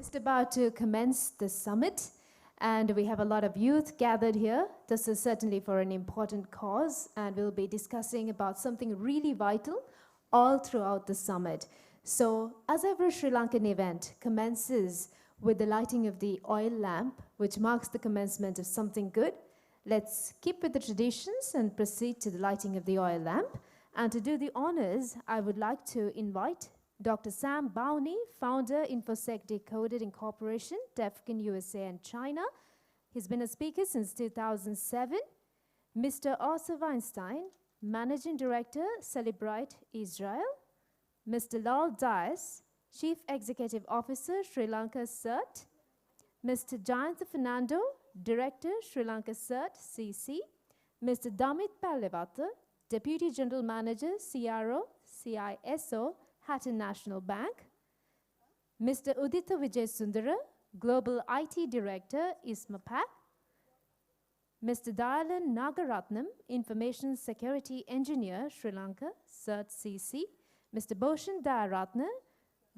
just about to commence the summit, and we have a lot of youth gathered here. This is certainly for an important cause, and we'll be discussing about something really vital all throughout the summit. So, as every Sri Lankan event commences with the lighting of the oil lamp, which marks the commencement of something good, let's keep with the traditions and proceed to the lighting of the oil lamp. And to do the honors, I would like to invite Dr. Sam Bowney, founder, InfoSec Decoded Incorporation, Defcon USA and China. He's been a speaker since 2007. Mr. Arthur Weinstein, Managing Director, Celebrite Israel. Mr. Lal Dias, Chief Executive Officer, Sri Lanka CERT. Mr. Jayantha Fernando, Director, Sri Lanka CERT, CC. Mr. Damit Pallewatha, Deputy General Manager, CRO, CISO, Hatton National Bank. Mr. Udita Vijayasundara, Global IT Director, ISMAPAC. Mr. Dayalan Nagaratnam, Information Security Engineer, Sri Lanka, CERT CC. Mr. Bhushan Dayaratna,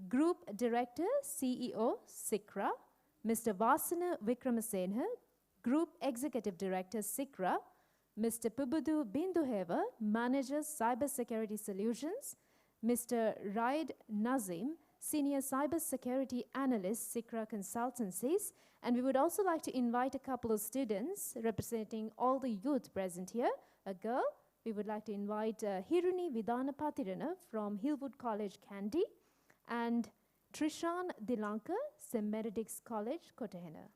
Group Director, CEO, SICRA. Mr. Vasana Vikramasenha, Group Executive Director, SICRA. Mr. Pubudu Binduheva, Manager, Cybersecurity Solutions. Mr. Raid Nazim, Senior Cybersecurity Analyst, SICRA Consultancies. And we would also like to invite a couple of students representing all the youth present here. A girl, we would like to invite Hiruni Vidanapatirana from Hillwood College, Kandy, and Trishan Dilanka, St. Benedict's College, Kotahena.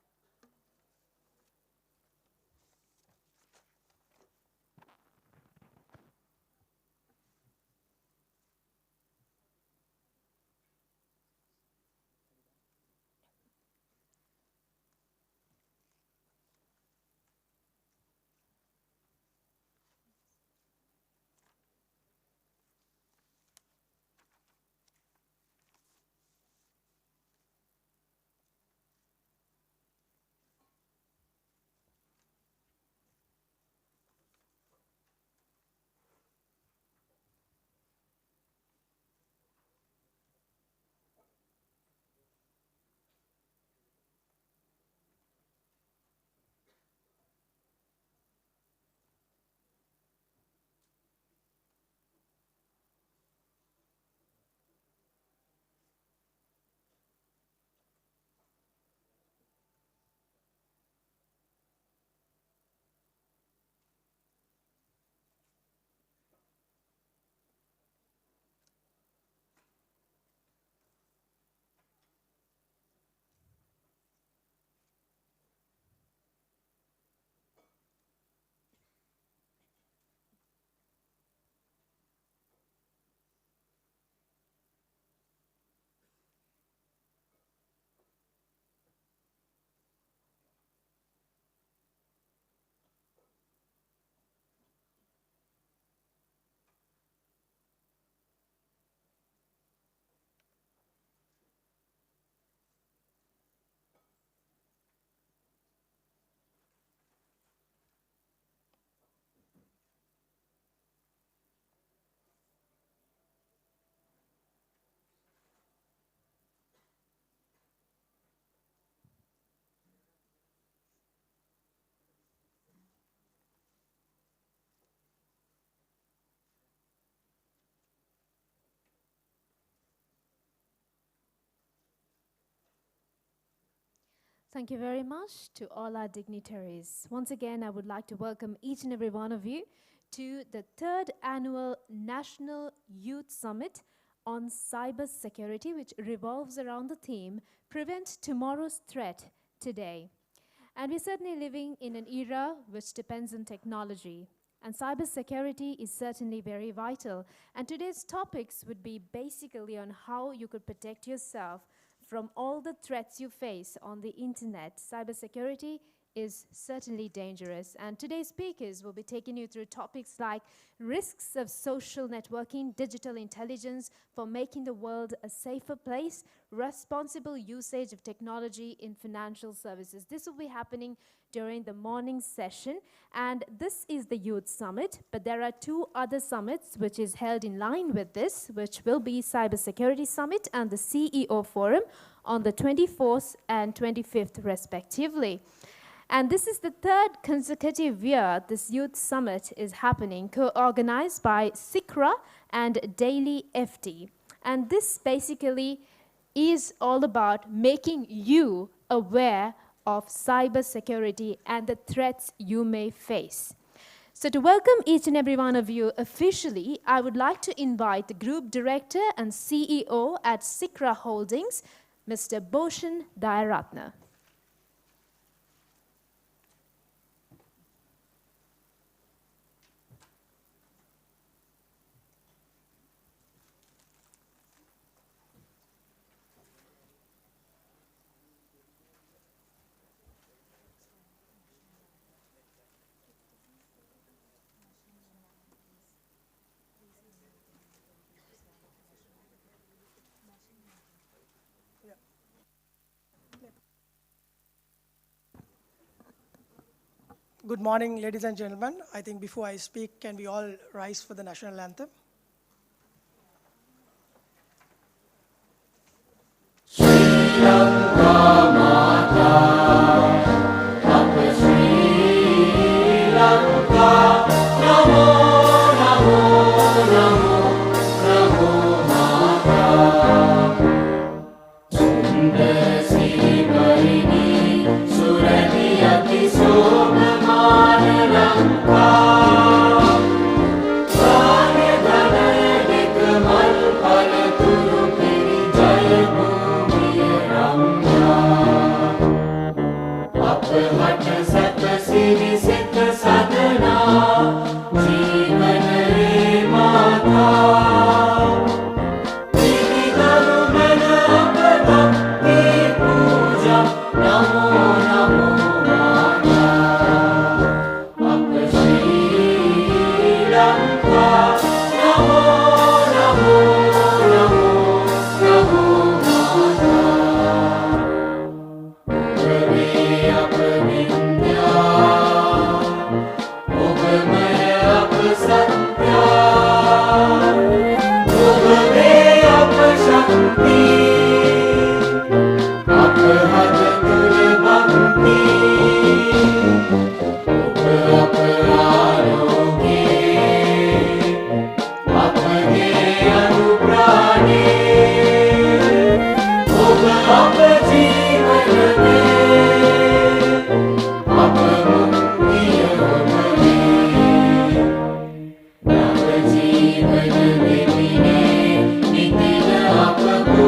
Thank you very much to all our dignitaries. Once again, I would like to welcome each and every one of you to the 3rd Annual National Youth Summit on Cyber Security, which revolves around the theme, Prevent Tomorrow's Threat Today. And we're certainly living in an era which depends on technology. And cybersecurity is certainly very vital. And today's topics would be basically on how you could protect yourself from all the threats you face on the internet. Cybersecurity is certainly dangerous. And today's speakers will be taking you through topics like risks of social networking, digital intelligence for making the world a safer place, responsible usage of technology in financial services. This will be happening during the morning session. And this is the Youth Summit, but there are 2 other summits which is held in line with this, which will be Cybersecurity Summit and the CEO Forum on the 24th and 25th respectively. And this is the third consecutive year this Youth Summit is happening, co-organized by SICRA and Daily FT. And this basically is all about making you aware of cybersecurity and the threats you may face. So to welcome each and every one of you officially, I would like to invite the Group Director and CEO at SICRA Holdings, Mr. Bhushan Dayaratna. Good morning, ladies and gentlemen. I think before I speak, can we all rise for the national anthem? Nava jeevan vipine, nitila apa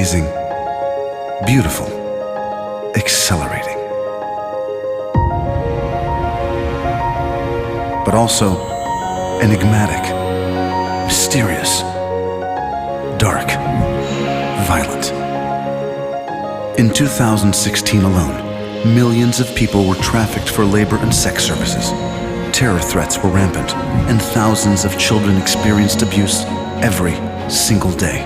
amazing, beautiful, exhilarating. But also enigmatic, mysterious, dark, violent. In 2016 alone, millions of people were trafficked for labor and sex services. Terror threats were rampant, and thousands of children experienced abuse every single day.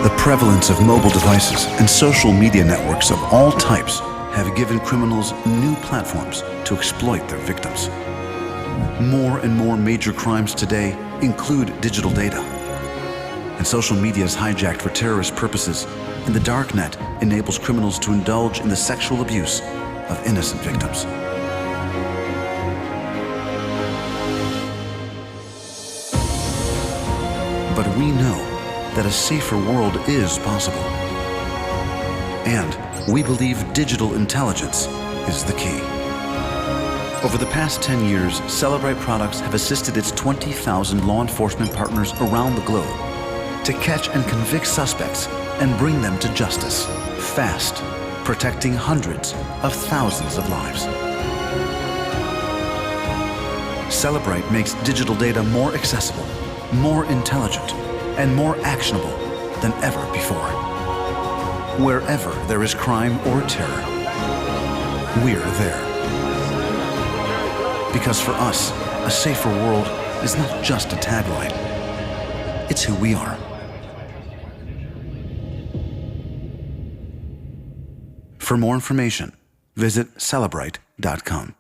The prevalence of mobile devices and social media networks of all types have given criminals new platforms to exploit their victims. More and more major crimes today include digital data. And social media is hijacked for terrorist purposes, and the darknet enables criminals to indulge in the sexual abuse of innocent victims. But we know that a safer world is possible. And we believe digital intelligence is the key. Over the past 10 years, Cellebrite products have assisted its 20,000 law enforcement partners around the globe to catch and convict suspects and bring them to justice, fast, protecting hundreds of thousands of lives. Cellebrite makes digital data more accessible, more intelligent, and more actionable than ever before. Wherever there is crime or terror, we're there. Because for us, a safer world is not just a tagline, it's who we are. For more information, visit Cellebrite.com.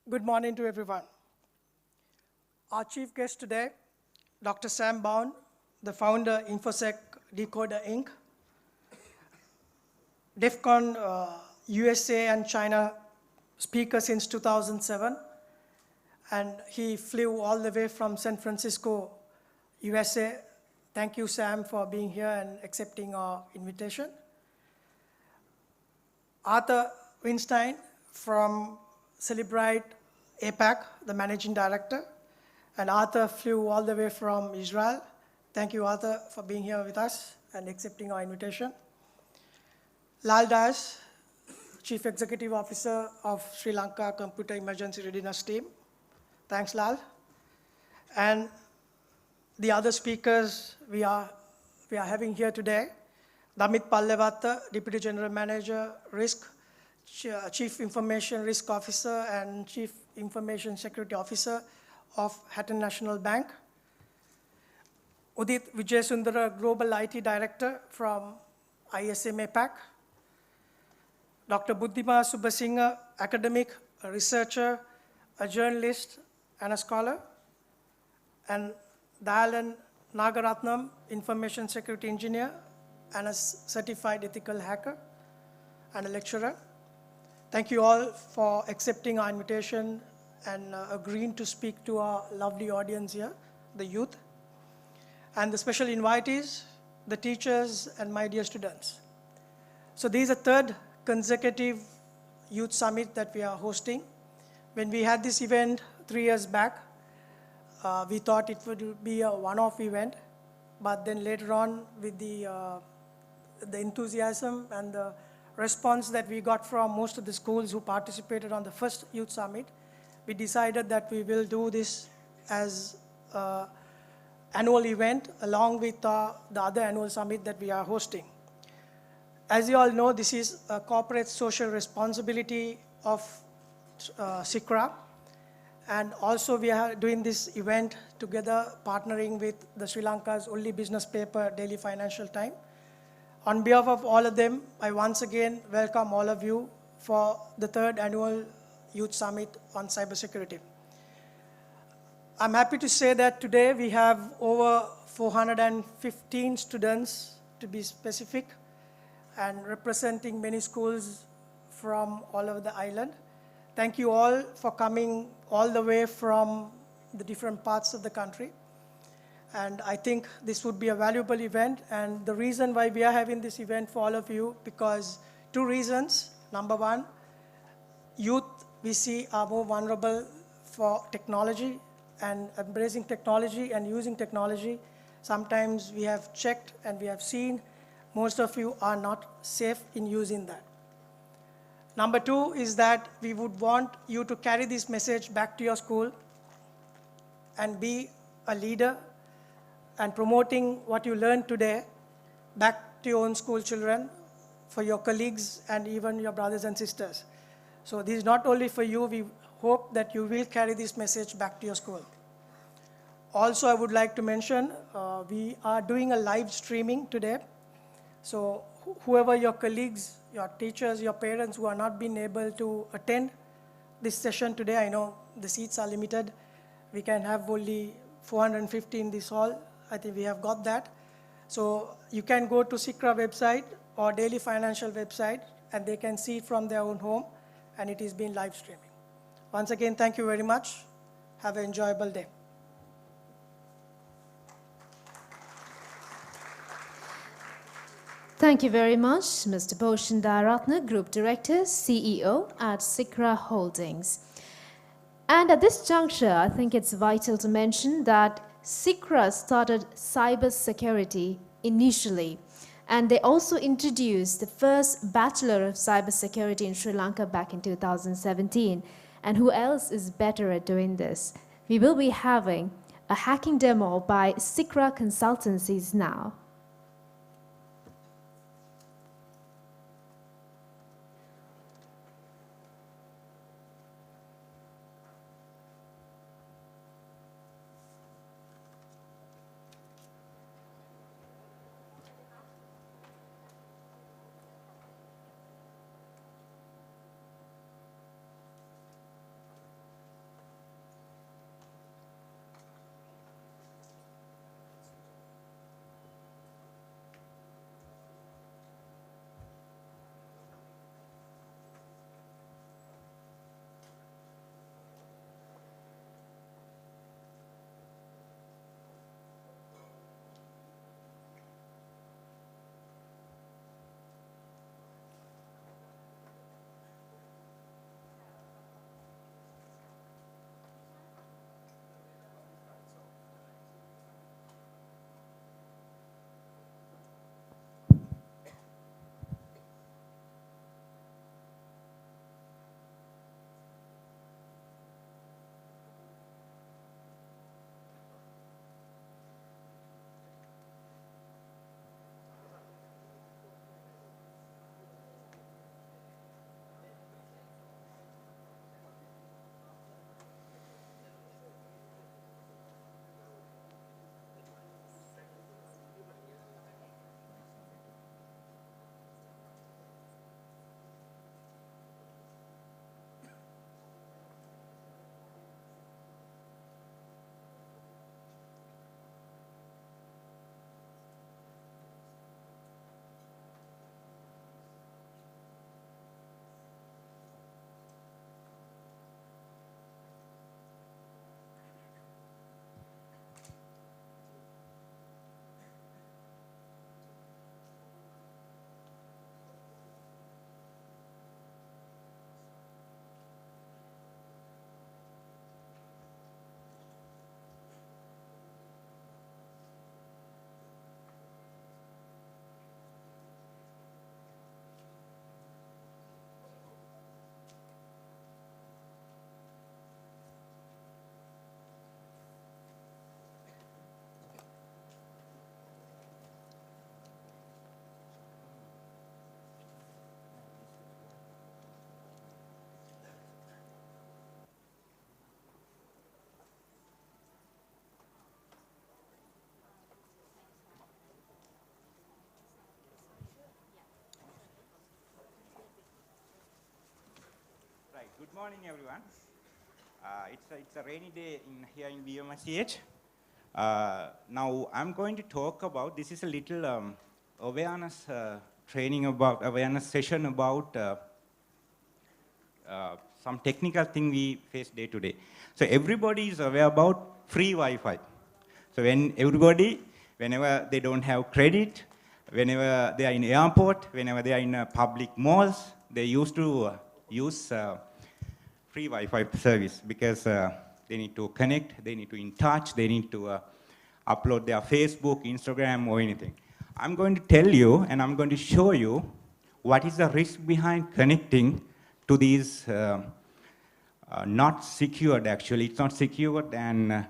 Good morning to everyone. Our chief guest today, Dr. Sam Bound, the founder, InfoSec Decoder Inc., DEF CON USA and China speaker since 2007, and he flew all the way from San Francisco, USA. Thank you, Sam, for being here and accepting our invitation. Arthur Winstein from Cellebrite APAC, the managing director, and Arthur flew all the way from Israel. Thank you, Arthur, for being here with us and accepting our invitation. Lal Das, Chief Executive Officer of Sri Lanka Computer Emergency Readiness Team. Thanks, Lal. And the other speakers we are having here today, Damit Pallevatta, Deputy General Manager, Risk, Chief Information Risk Officer and Chief Information Security Officer of Hatton National Bank. Udit Vijayasundara, Global IT Director from ISM APAC. Dr. Buddhima Subasinghe, academic, a researcher, a journalist, and a scholar. And Dayalan Nagaratnam, Information Security Engineer and a certified ethical hacker and a lecturer. Thank you all for accepting our invitation and agreeing to speak to our lovely audience here, the youth. And the special invitees, the teachers, and my dear students. So this is the third consecutive youth summit that we are hosting. When we had this event 3 years back, we thought it would be a one-off event, but then later on with the enthusiasm and the response that we got from most of the schools who participated on the first youth summit, we decided that we will do this as an annual event along with the other annual summit that we are hosting. As you all know, this is a corporate social responsibility of SICRA, and also we are doing this event together, partnering with the Sri Lanka's only business paper, Daily Financial Times. On behalf of all of them, I once again welcome all of you for the third annual Youth Summit on Cybersecurity. I'm happy to say that today we have over 415 students, to be specific, and representing many schools from all over the island. Thank you all for coming all the way from the different parts of the country. And I think this would be a valuable event. And the reason why we are having this event for all of you, because two reasons. Number one, youth we see are more vulnerable for technology and embracing technology and using technology. Sometimes we have checked and we have seen most of you are not safe in using that. Number two is that we would want you to carry this message back to your school and be a leader and promoting what you learned today back to your own school children, for your colleagues and even your brothers and sisters. So this is not only for you, we hope that you will carry this message back to your school. Also, I would like to mention, we are doing a live streaming today. So whoever your colleagues, your teachers, your parents who are not being able to attend this session today, I know the seats are limited. We can have only 450 in this hall. I think we have got that. So you can go to SICRA website or Daily Financial website, and they can see it from their own home, and it is being live streaming. Once again, thank you very much. Have an enjoyable day. Thank you very much, Mr. Bhushan Dayaratne, Group Director, CEO at SICRA Holdings. And at this juncture, I think it's vital to mention that SICRA started cyber security initially, and they also introduced the first Bachelor of Cybersecurity in Sri Lanka back in 2017. And who else is better at doing this? We will be having a hacking demo by SICRA Consultancies now. Good morning, everyone. It's a rainy day here in BMCH. Now I'm going to talk about, this is a little awareness training about awareness session about some technical thing we face day to day. So everybody is aware about free Wi-Fi. So whenever they don't have credit, whenever they are in airport, whenever they are in public malls, they used to use free Wi-Fi service because they need to connect, they need to in touch, they need to upload their Facebook, Instagram, or anything. I'm going to tell you and I'm going to show you what is the risk behind connecting to these not secured, actually. It's not secured, and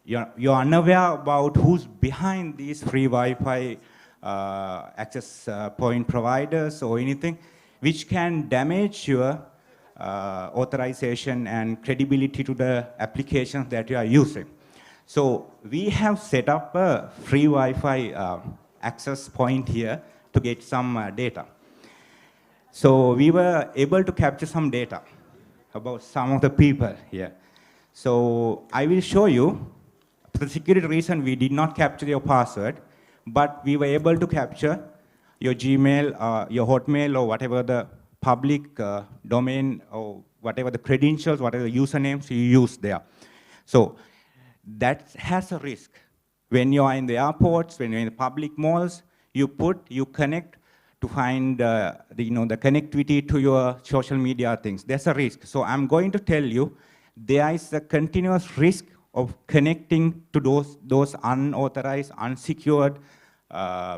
you're unaware about who's behind these free Wi-Fi access point providers or anything, which can damage your authorization and credibility to the applications that you are using. So we have set up a free Wi-Fi access point here to get some data. So we were able to capture some data about some of the people here. So I will show you. For the security reason, we did not capture your password, but we were able to capture your Gmail, your Hotmail, or whatever the public domain, or whatever the credentials, whatever the usernames you use there. So that has a risk. When you are in the airports, when you're in the public malls, you connect to find the connectivity to your social media things. There's a risk. So I'm going to tell you there is a continuous risk of connecting to those unauthorized, unsecured,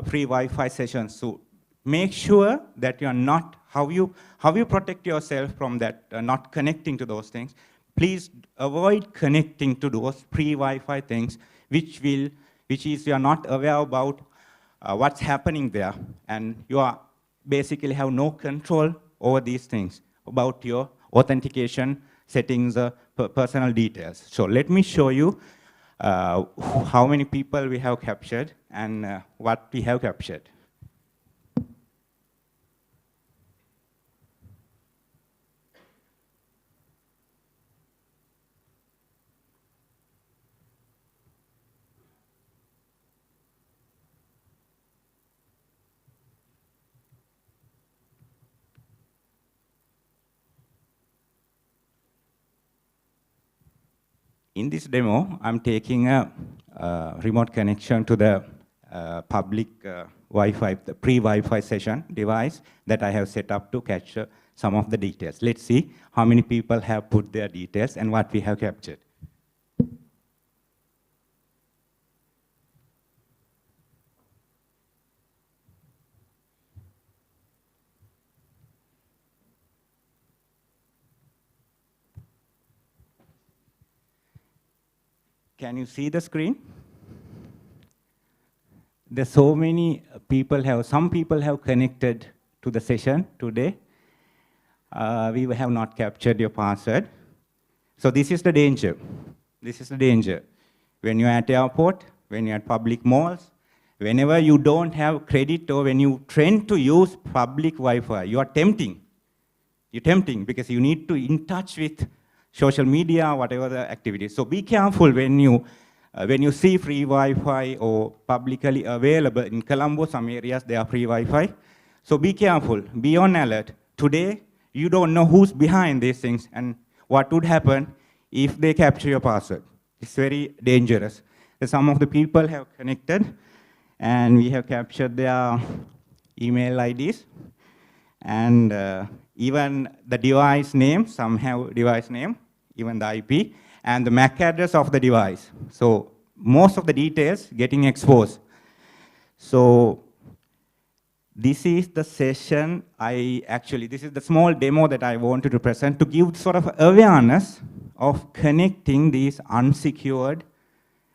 free Wi-Fi sessions. So make sure that you are not, how you protect yourself from that, not connecting to those things. Please avoid connecting to those free Wi-Fi things, which is you are not aware about what's happening there, and you are basically have no control over these things about your authentication settings, personal details. So let me show you how many people we have captured and what we have captured. In this demo, I'm taking a remote connection to the public Wi-Fi, the pre-Wi-Fi session device that I have set up to capture some of the details. Let's see how many people have put their details and what we have captured. Can you see the screen? There's so many people some people have connected to the session today. We have not captured your password. So this is the danger. This is the danger. When you're at airport, when you're at public malls, whenever you don't have credit or when you trend to use public Wi-Fi, you are tempting. You're tempting because you need to in touch with social media, whatever the activities. So be careful when you see free Wi-Fi or publicly available. In Colombo, some areas, there are free Wi-Fi. So be careful, be on alert. Today, you don't know who's behind these things and what would happen if they capture your password. It's very dangerous. Some of the people have connected and we have captured their email IDs and even the device name, some have device name, even the IP, and the MAC address of the device. So most of the details getting exposed. So this is the session this is the small demo that I wanted to present to give sort of awareness of connecting these unsecured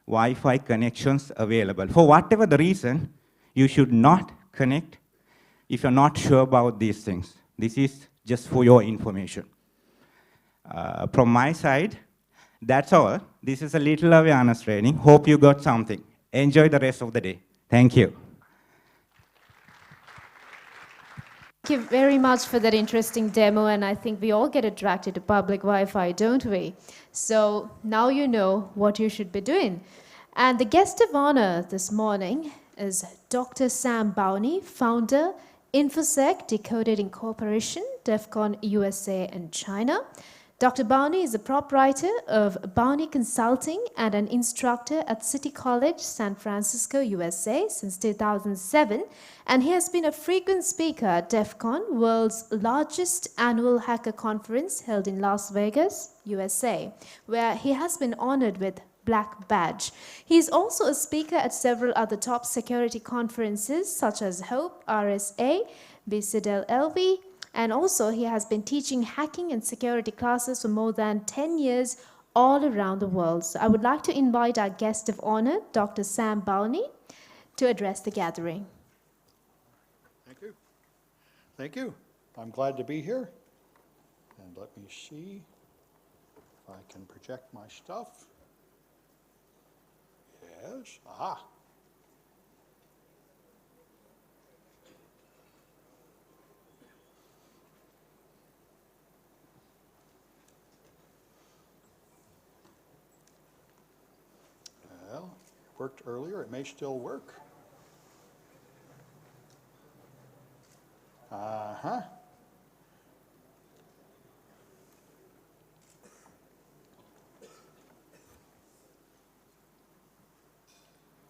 Wi-Fi connections available. For whatever the reason, you should not connect if you're not sure about these things. This is just for your information. From my side, that's all. This is a little awareness training. Hope you got something. Enjoy the rest of the day. Thank you. Thank you very much for that interesting demo, and I think we all get attracted to public Wi-Fi, don't we? So now you know what you should be doing. And the guest of honor this morning is Dr. Sam Bowney, founder, InfoSec Decoded Incorporation, DEF CON USA and China. Dr. Bowney is a proprietor of Bowney Consulting and an instructor at City College, San Francisco, USA since 2007, and he has been a frequent speaker at DEF CON, world's largest annual hacker conference held in Las Vegas, USA, where he has been honored with Black Badge. He is also a speaker at several other top security conferences such as HOPE, RSA, BCDEL LV, and also he has been teaching hacking and security classes for more than 10 years all around the world. So I would like to invite our guest of honor, Dr. Sam Bowney, to address the gathering. Thank you. Thank you. I'm glad to be here. And let me see if I can project my stuff. Yes. Aha. Well, it worked earlier. It may still work. Uh-huh.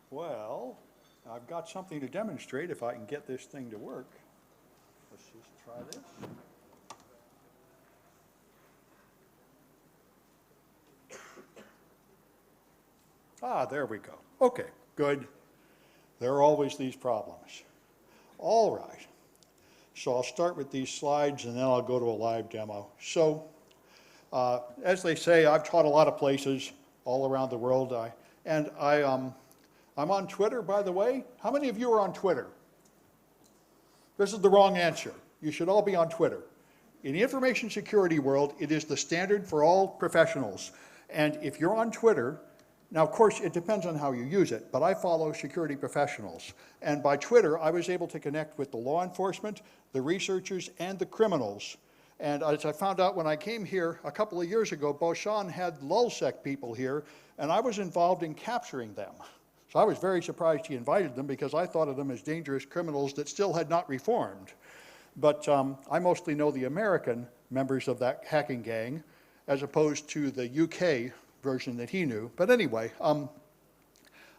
Well, I've got something to demonstrate if I can get this thing to work. Let's just try this. Ah, there we go. Okay, good. There are always these problems. All right. So I'll start with these slides and then I'll go to a live demo. So, as they say, I've taught a lot of places all around the world. I'm on Twitter, by the way. How many of you are on Twitter? This is the wrong answer. You should all be on Twitter. In the information security world, it is the standard for all professionals. And if you're on Twitter, now of course it depends on how you use it, but I follow security professionals. And by Twitter, I was able to connect with the law enforcement, the researchers, and the criminals. And as I found out when I came here a couple of years ago, Beauchamp had LulzSec people here, and I was involved in capturing them. So I was very surprised he invited them because I thought of them as dangerous criminals that still had not reformed. But I mostly know the American members of that hacking gang as opposed to the UK version that he knew. But anyway,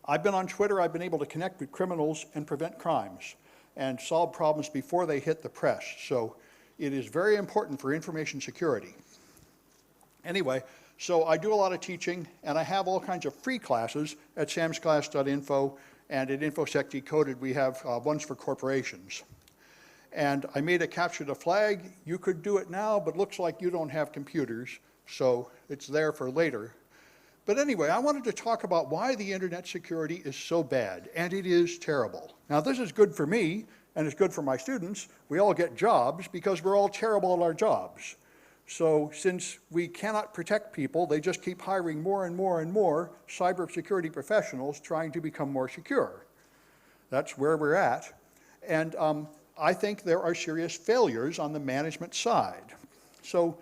I've been on Twitter. I've been able to connect with criminals and prevent crimes and solve problems before they hit the press. So it is very important for information security. Anyway, so I do a lot of teaching, and I have all kinds of free classes at samsclass.info, and at InfoSec Decoded we have ones for corporations. And I made a capture the flag. You could do it now, but looks like you don't have computers, so it's there for later. But anyway, I wanted to talk about why the internet security is so bad, and it is terrible. Now this is good for me, and it's good for my students. We all get jobs because we're all terrible at our jobs. So since we cannot protect people, they just keep hiring more and more and more cybersecurity professionals trying to become more secure. That's where we're at. And I think there are serious failures on the management side. So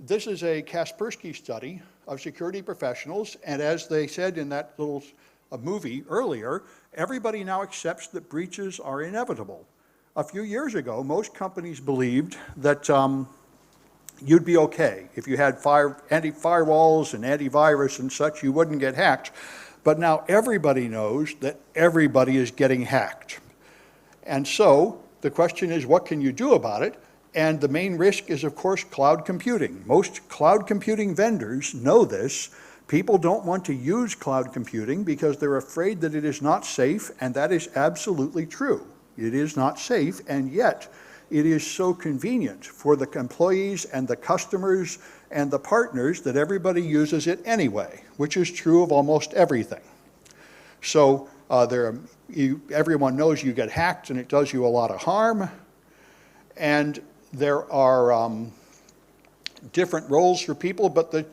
this is a Kaspersky study of security professionals, and as they said in that little movie earlier, everybody now accepts that breaches are inevitable. A few years ago, most companies believed that you'd be okay. If you had anti-firewalls and antivirus and such, you wouldn't get hacked. But now everybody knows that everybody is getting hacked. And so the question is, what can you do about it? And the main risk is, of course, cloud computing. Most cloud computing vendors know this. People don't want to use cloud computing because they're afraid that it is not safe, and that is absolutely true. It is not safe, and yet it is so convenient for the employees and the customers and the partners that everybody uses it anyway, which is true of almost everything. So everyone knows you get hacked and it does you a lot of harm. And there are different roles for people, but the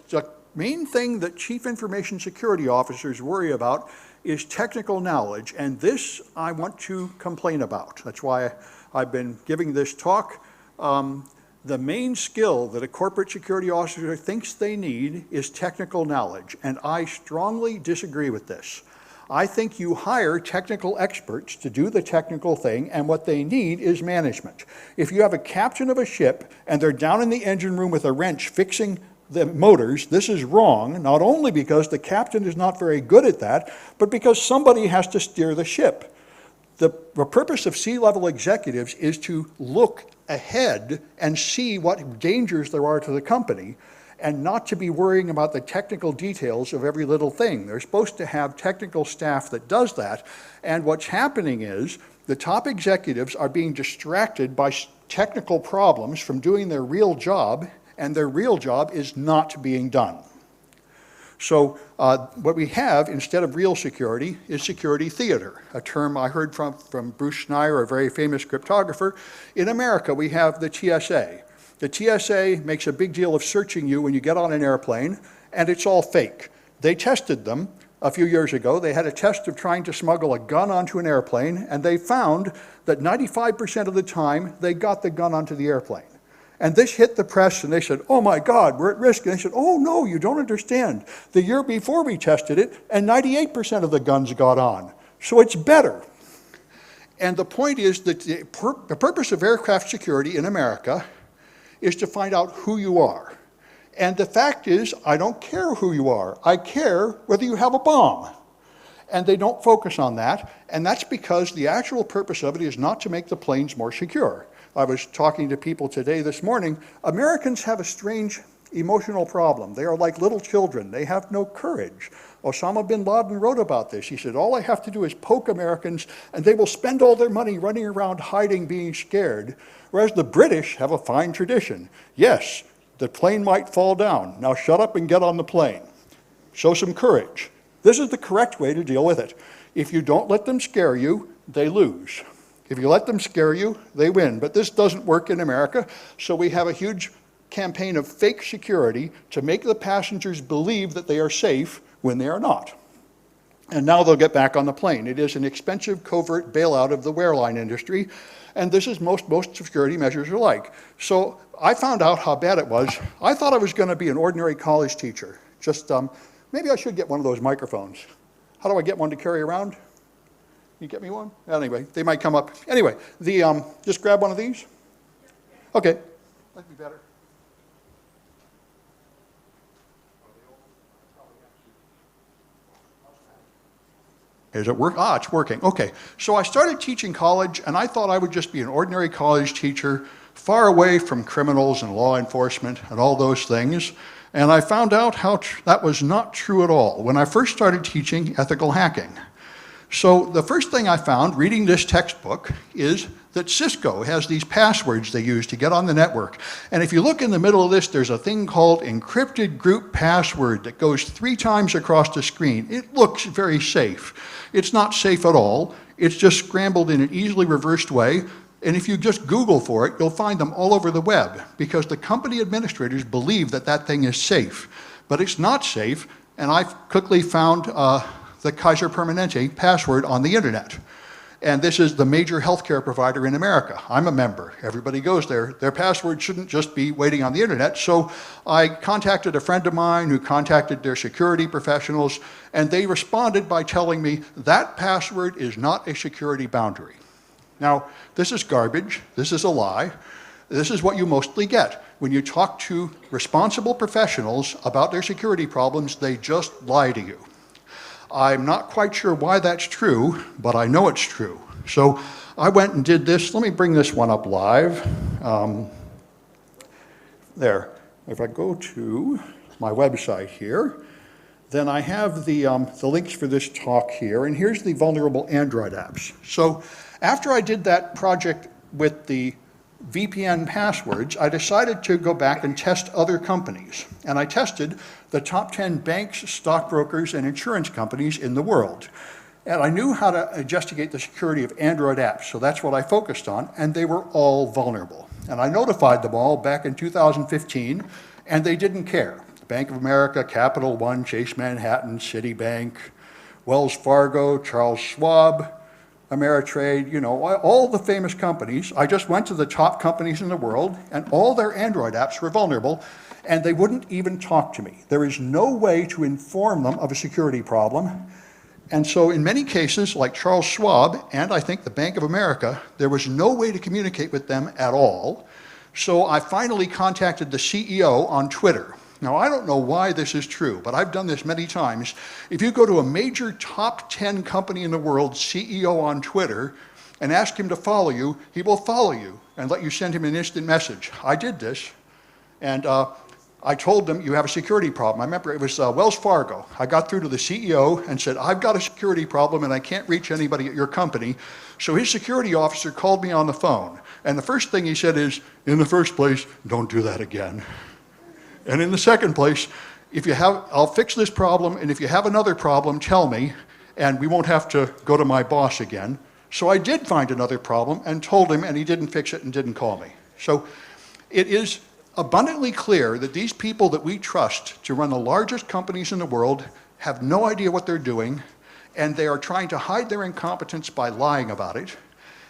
main thing that chief information security officers worry about is technical knowledge, and this I want to complain about. That's why I've been giving this talk. The main skill that a corporate security officer thinks they need is technical knowledge, and I strongly disagree with this. I think you hire technical experts to do the technical thing, and what they need is management. If you have a captain of a ship and they're down in the engine room with a wrench fixing the motors, this is wrong, not only because the captain is not very good at that, but because somebody has to steer the ship. The purpose of C-level executives is to look ahead and see what dangers there are to the company, and not to be worrying about the technical details of every little thing. They're supposed to have technical staff that does that, and what's happening is the top executives are being distracted by technical problems from doing their real job, and their real job is not being done. So what we have instead of real security is security theater, a term I heard from Bruce Schneier, a very famous cryptographer. In America, we have the TSA. The TSA makes a big deal of searching you when you get on an airplane, and it's all fake. They tested them a few years ago. They had a test of trying to smuggle a gun onto an airplane, and they found that 95% of the time, they got the gun onto the airplane. And this hit the press, and they said, oh my God, we're at risk. And they said, oh no, you don't understand. The year before we tested it, and 98% of the guns got on. So it's better. And the point is that the purpose of aircraft security in America is to find out who you are. And the fact is, I don't care who you are. I care whether you have a bomb. And they don't focus on that, and that's because the actual purpose of it is not to make the planes more secure. I was talking to people today this morning. Americans have a strange emotional problem. They are like little children. They have no courage. Osama bin Laden wrote about this. He said, all I have to do is poke Americans, and they will spend all their money running around hiding, being scared. Whereas the British have a fine tradition. Yes, the plane might fall down. Now shut up and get on the plane. Show some courage. This is the correct way to deal with it. If you don't let them scare you, they lose. If you let them scare you, they win. But this doesn't work in America, so we have a huge campaign of fake security to make the passengers believe that they are safe when they are not. And now they'll get back on the plane. It is an expensive covert bailout of the airline industry, and this is most security measures are like. So I found out how bad it was. I thought I was going to be an ordinary college teacher. Just maybe I should get one of those microphones. How do I get one to carry around? Can you get me one? Anyway, they might come up. Anyway, just grab one of these. Okay, that'd be better. Is it work? Ah, it's working. Okay, so I started teaching college, and I thought I would just be an ordinary college teacher, far away from criminals and law enforcement and all those things. And I found out how that was not true at all when I first started teaching ethical hacking. So the first thing I found reading this textbook is that Cisco has these passwords they use to get on the network. And if you look in the middle of this, there's a thing called encrypted group password that goes 3 times across the screen. It looks very safe. It's not safe at all. It's just scrambled in an easily reversed way. And if you just Google for it, you'll find them all over the web because the company administrators believe that that thing is safe. But it's not safe, and I quickly found the Kaiser Permanente password on the internet. And this is the major healthcare provider in America. I'm a member. Everybody goes there. Their password shouldn't just be waiting on the internet. So I contacted a friend of mine who contacted their security professionals, and they responded by telling me that password is not a security boundary. Now, this is garbage. This is a lie. This is what you mostly get. When you talk to responsible professionals about their security problems, they just lie to you. I'm not quite sure why that's true, but I know it's true. So I went and did this. Let me bring this one up live. There. If I go to my website here, then I have the links for this talk here, and here's the vulnerable Android apps. So after I did that project with the VPN passwords, I decided to go back and test other companies. And I tested the top 10 banks, stockbrokers, and insurance companies in the world. And I knew how to investigate the security of Android apps, so that's what I focused on, and they were all vulnerable. And I notified them all back in 2015, and they didn't care. Bank of America, Capital One, Chase Manhattan, Citibank, Wells Fargo, Charles Schwab, Ameritrade, you know, all the famous companies. I just went to the top companies in the world, and all their Android apps were vulnerable, and they wouldn't even talk to me. There is no way to inform them of a security problem. And so in many cases, like Charles Schwab and I think the Bank of America, there was no way to communicate with them at all. So I finally contacted the CEO on Twitter. Now, I don't know why this is true, but I've done this many times. If you go to a major top 10 company in the world CEO on Twitter and ask him to follow you, he will follow you and let you send him an instant message. I did this, and I told them, you have a security problem. I remember it was Wells Fargo. I got through to the CEO and said, I've got a security problem and I can't reach anybody at your company. So his security officer called me on the phone. And the first thing he said is, in the first place, don't do that again. And in the second place, I'll fix this problem, and if you have another problem, tell me, and we won't have to go to my boss again. So I did find another problem and told him, and he didn't fix it and didn't call me. So it is abundantly clear that these people that we trust to run the largest companies in the world have no idea what they're doing, and they are trying to hide their incompetence by lying about it.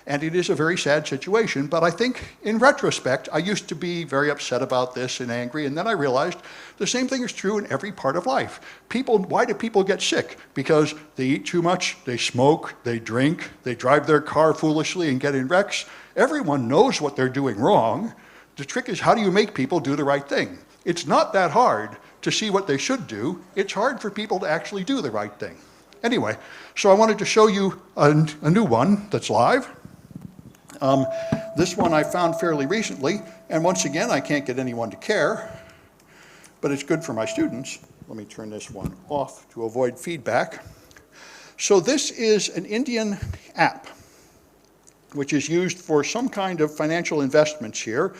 And it is a very sad situation, but I think in retrospect, I used to be very upset about this and angry, and then I realized the same thing is true in every part of life. Why do people get sick? Because they eat too much, they smoke, they drink, they drive their car foolishly and get in wrecks. Everyone knows what they're doing wrong. The trick is, how do you make people do the right thing? It's not that hard to see what they should do. It's hard for people to actually do the right thing. Anyway, so I wanted to show you a new one that's live. This one I found fairly recently, and once again, I can't get anyone to care, but it's good for my students. Let me turn this one off to avoid feedback. So this is an Indian app, which is used for some kind of financial investments here.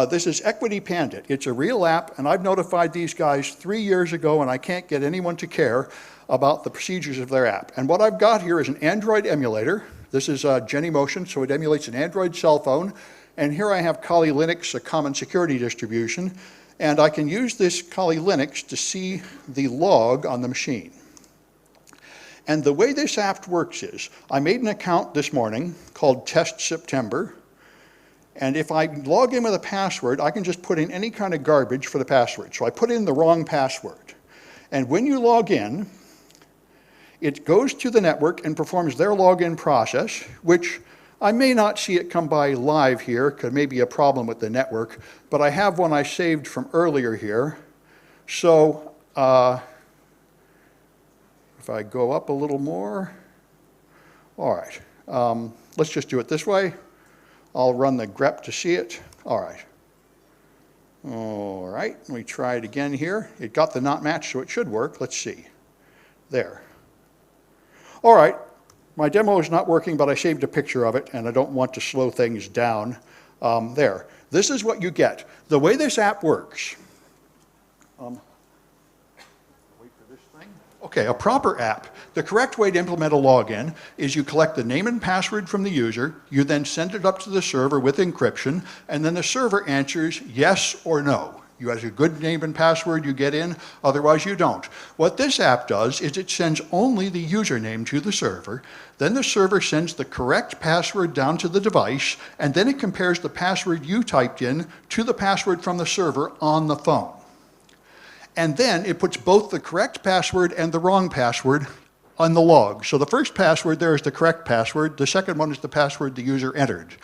This is Equity Pandit. It's a real app, and I've notified these guys 3 years ago, and I can't get anyone to care about the procedures of their app. And what I've got here is an Android emulator. This is Genymotion, so it emulates an Android cell phone. And here I have Kali Linux, a common security distribution. And I can use this Kali Linux to see the log on the machine. And the way this app works is, I made an account this morning called Test September. And if I log in with a password, I can just put in any kind of garbage for the password. So I put in the wrong password. And when you log in, it goes to the network and performs their login process, which I may not see it come by live here, because maybe a problem with the network, but I have one I saved from earlier here. So if I go up a little more, all right, let's just do it this way. I'll run the grep to see it. All right. All right, let me try it again here. It got the not match, so it should work. Let's see. There. All right, my demo is not working, but I saved a picture of it, and I don't want to slow things down. There. This is what you get. The way this app works. Wait for this thing. Okay, a proper app. The correct way to implement a login is you collect the name and password from the user, you then send it up to the server with encryption, and then the server answers yes or no. You have a good name and password, you get in, otherwise you don't. What this app does is it sends only the username to the server, then the server sends the correct password down to the device, and then it compares the password you typed in to the password from the server on the phone. And then it puts both the correct password and the wrong password on the log. So the first password there is the correct password, the second one is the password the user entered.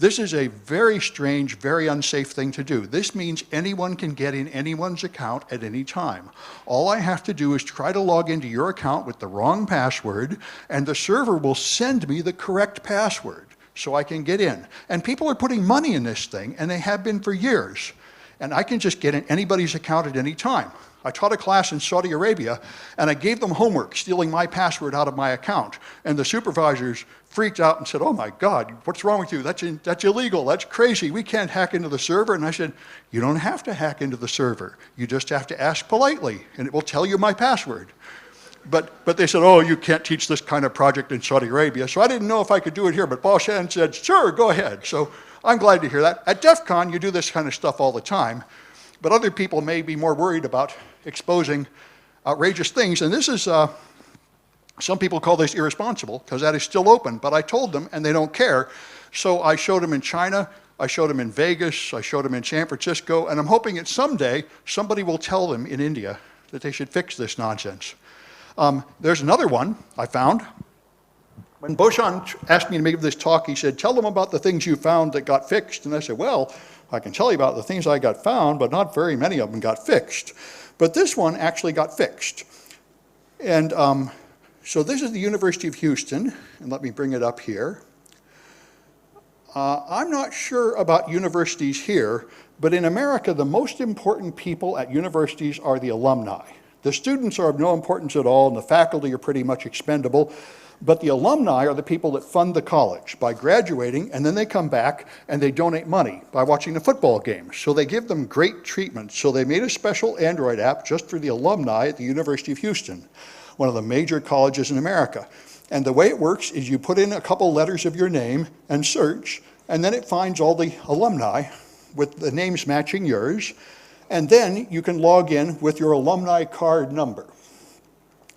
This is a very strange, very unsafe thing to do. This means anyone can get in anyone's account at any time. All I have to do is try to log into your account with the wrong password, and the server will send me the correct password so I can get in. And people are putting money in this thing, and they have been for years. And I can just get in anybody's account at any time. I taught a class in Saudi Arabia, and I gave them homework stealing my password out of my account. And the supervisors freaked out and said, oh my God, what's wrong with you? That's illegal, that's crazy, we can't hack into the server. And I said, you don't have to hack into the server. You just have to ask politely, and it will tell you my password. But they said, oh, you can't teach this kind of project in Saudi Arabia. So I didn't know if I could do it here, but Paul Shannon said, sure, go ahead. So I'm glad to hear that. At DEF CON, you do this kind of stuff all the time. But other people may be more worried about exposing outrageous things. And this is, some people call this irresponsible, because that is still open. But I told them, and they don't care. So I showed them in China, I showed them in Vegas, I showed them in San Francisco, and I'm hoping that someday somebody will tell them in India that they should fix this nonsense. There's another one I found. When Boshan asked me to make this talk, he said, tell them about the things you found that got fixed. And I said, well, I can tell you about the things I got found, but not very many of them got fixed. But this one actually got fixed. And so this is the University of Houston, and let me bring it up here. I'm not sure about universities here, but in America, the most important people at universities are the alumni. The students are of no importance at all, and the faculty are pretty much expendable. But the alumni are the people that fund the college by graduating, and then they come back and they donate money by watching the football games. So they give them great treatment. So they made a special Android app just for the alumni at the University of Houston, one of the major colleges in America. And the way it works is you put in a couple letters of your name and search, and then it finds all the alumni with the names matching yours, and then you can log in with your alumni card number.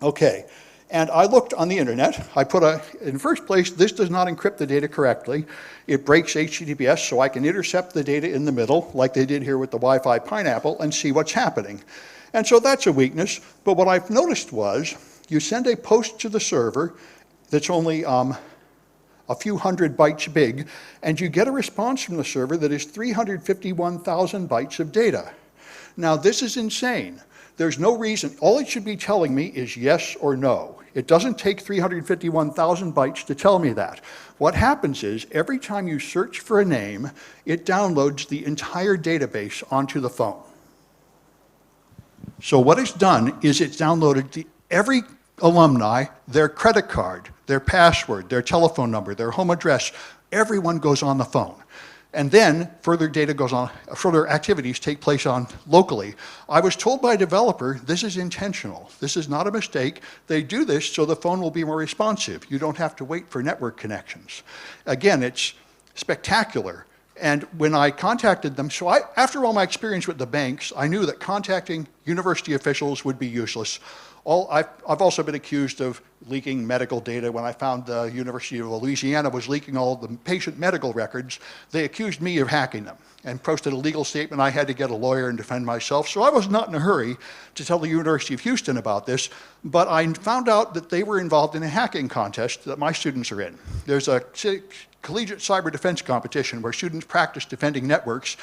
Okay. And I looked on the internet. I put in first place, this does not encrypt the data correctly. It breaks HTTPS, so I can intercept the data in the middle, like they did here with the Wi-Fi Pineapple, and see what's happening. And so that's a weakness. But what I've noticed was, you send a post to the server that's only a few hundred bytes big, and you get a response from the server that is 351,000 bytes of data. Now, this is insane. There's no reason. All it should be telling me is yes or no. It doesn't take 351,000 bytes to tell me that. What happens is, every time you search for a name, it downloads the entire database onto the phone. So what it's done is it's downloaded every alumni, their credit card, their password, their telephone number, their home address. Everyone goes on the phone. And then further data goes on, further activities take place on locally. I was told by a developer, this is intentional. This is not a mistake. They do this so the phone will be more responsive. You don't have to wait for network connections. Again, it's spectacular. And when I contacted them, so after all my experience with the banks, I knew that contacting university officials would be useless. I've also been accused of leaking medical data. When I found the University of Louisiana was leaking all the patient medical records, they accused me of hacking them and posted a legal statement. I had to get a lawyer and defend myself. So I was not in a hurry to tell the University of Houston about this, but I found out that they were involved in a hacking contest that my students are in. There's a collegiate cyber defense competition where students practice defending networks.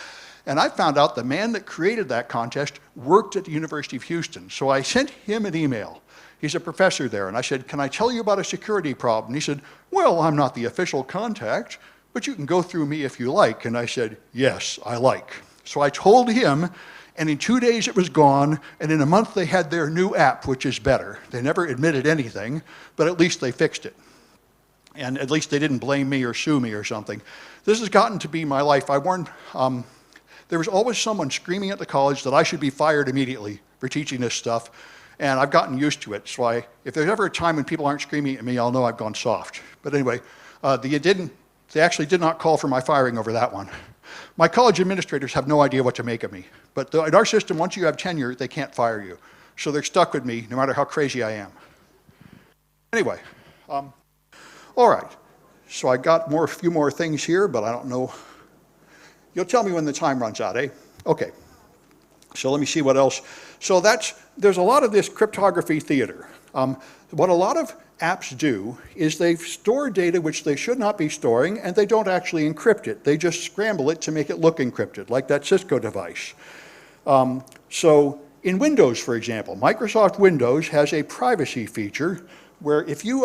And I found out the man that created that contest worked at the University of Houston. So I sent him an email. He's a professor there. And I said, can I tell you about a security problem? He said, well, I'm not the official contact, but you can go through me if you like. And I said, yes, I like. So I told him, and in 2 days it was gone. And in a month they had their new app, which is better. They never admitted anything, but at least they fixed it. And at least they didn't blame me or sue me or something. This has gotten to be my life. I warned, there was always someone screaming at the college that I should be fired immediately for teaching this stuff, and I've gotten used to it. So if there's ever a time when people aren't screaming at me, I'll know I've gone soft. But anyway, they actually did not call for my firing over that one. My college administrators have no idea what to make of me. But in our system, once you have tenure, they can't fire you. So they're stuck with me no matter how crazy I am. Anyway, all right. So I got a few more things here, but I don't know. You'll tell me when the time runs out, eh? Okay. So let me see what else. So there's a lot of this cryptography theater. What a lot of apps do is they store data which they should not be storing, and they don't actually encrypt it. They just scramble it to make it look encrypted, like that Cisco device. So in Windows, for example, Microsoft Windows has a privacy feature where if you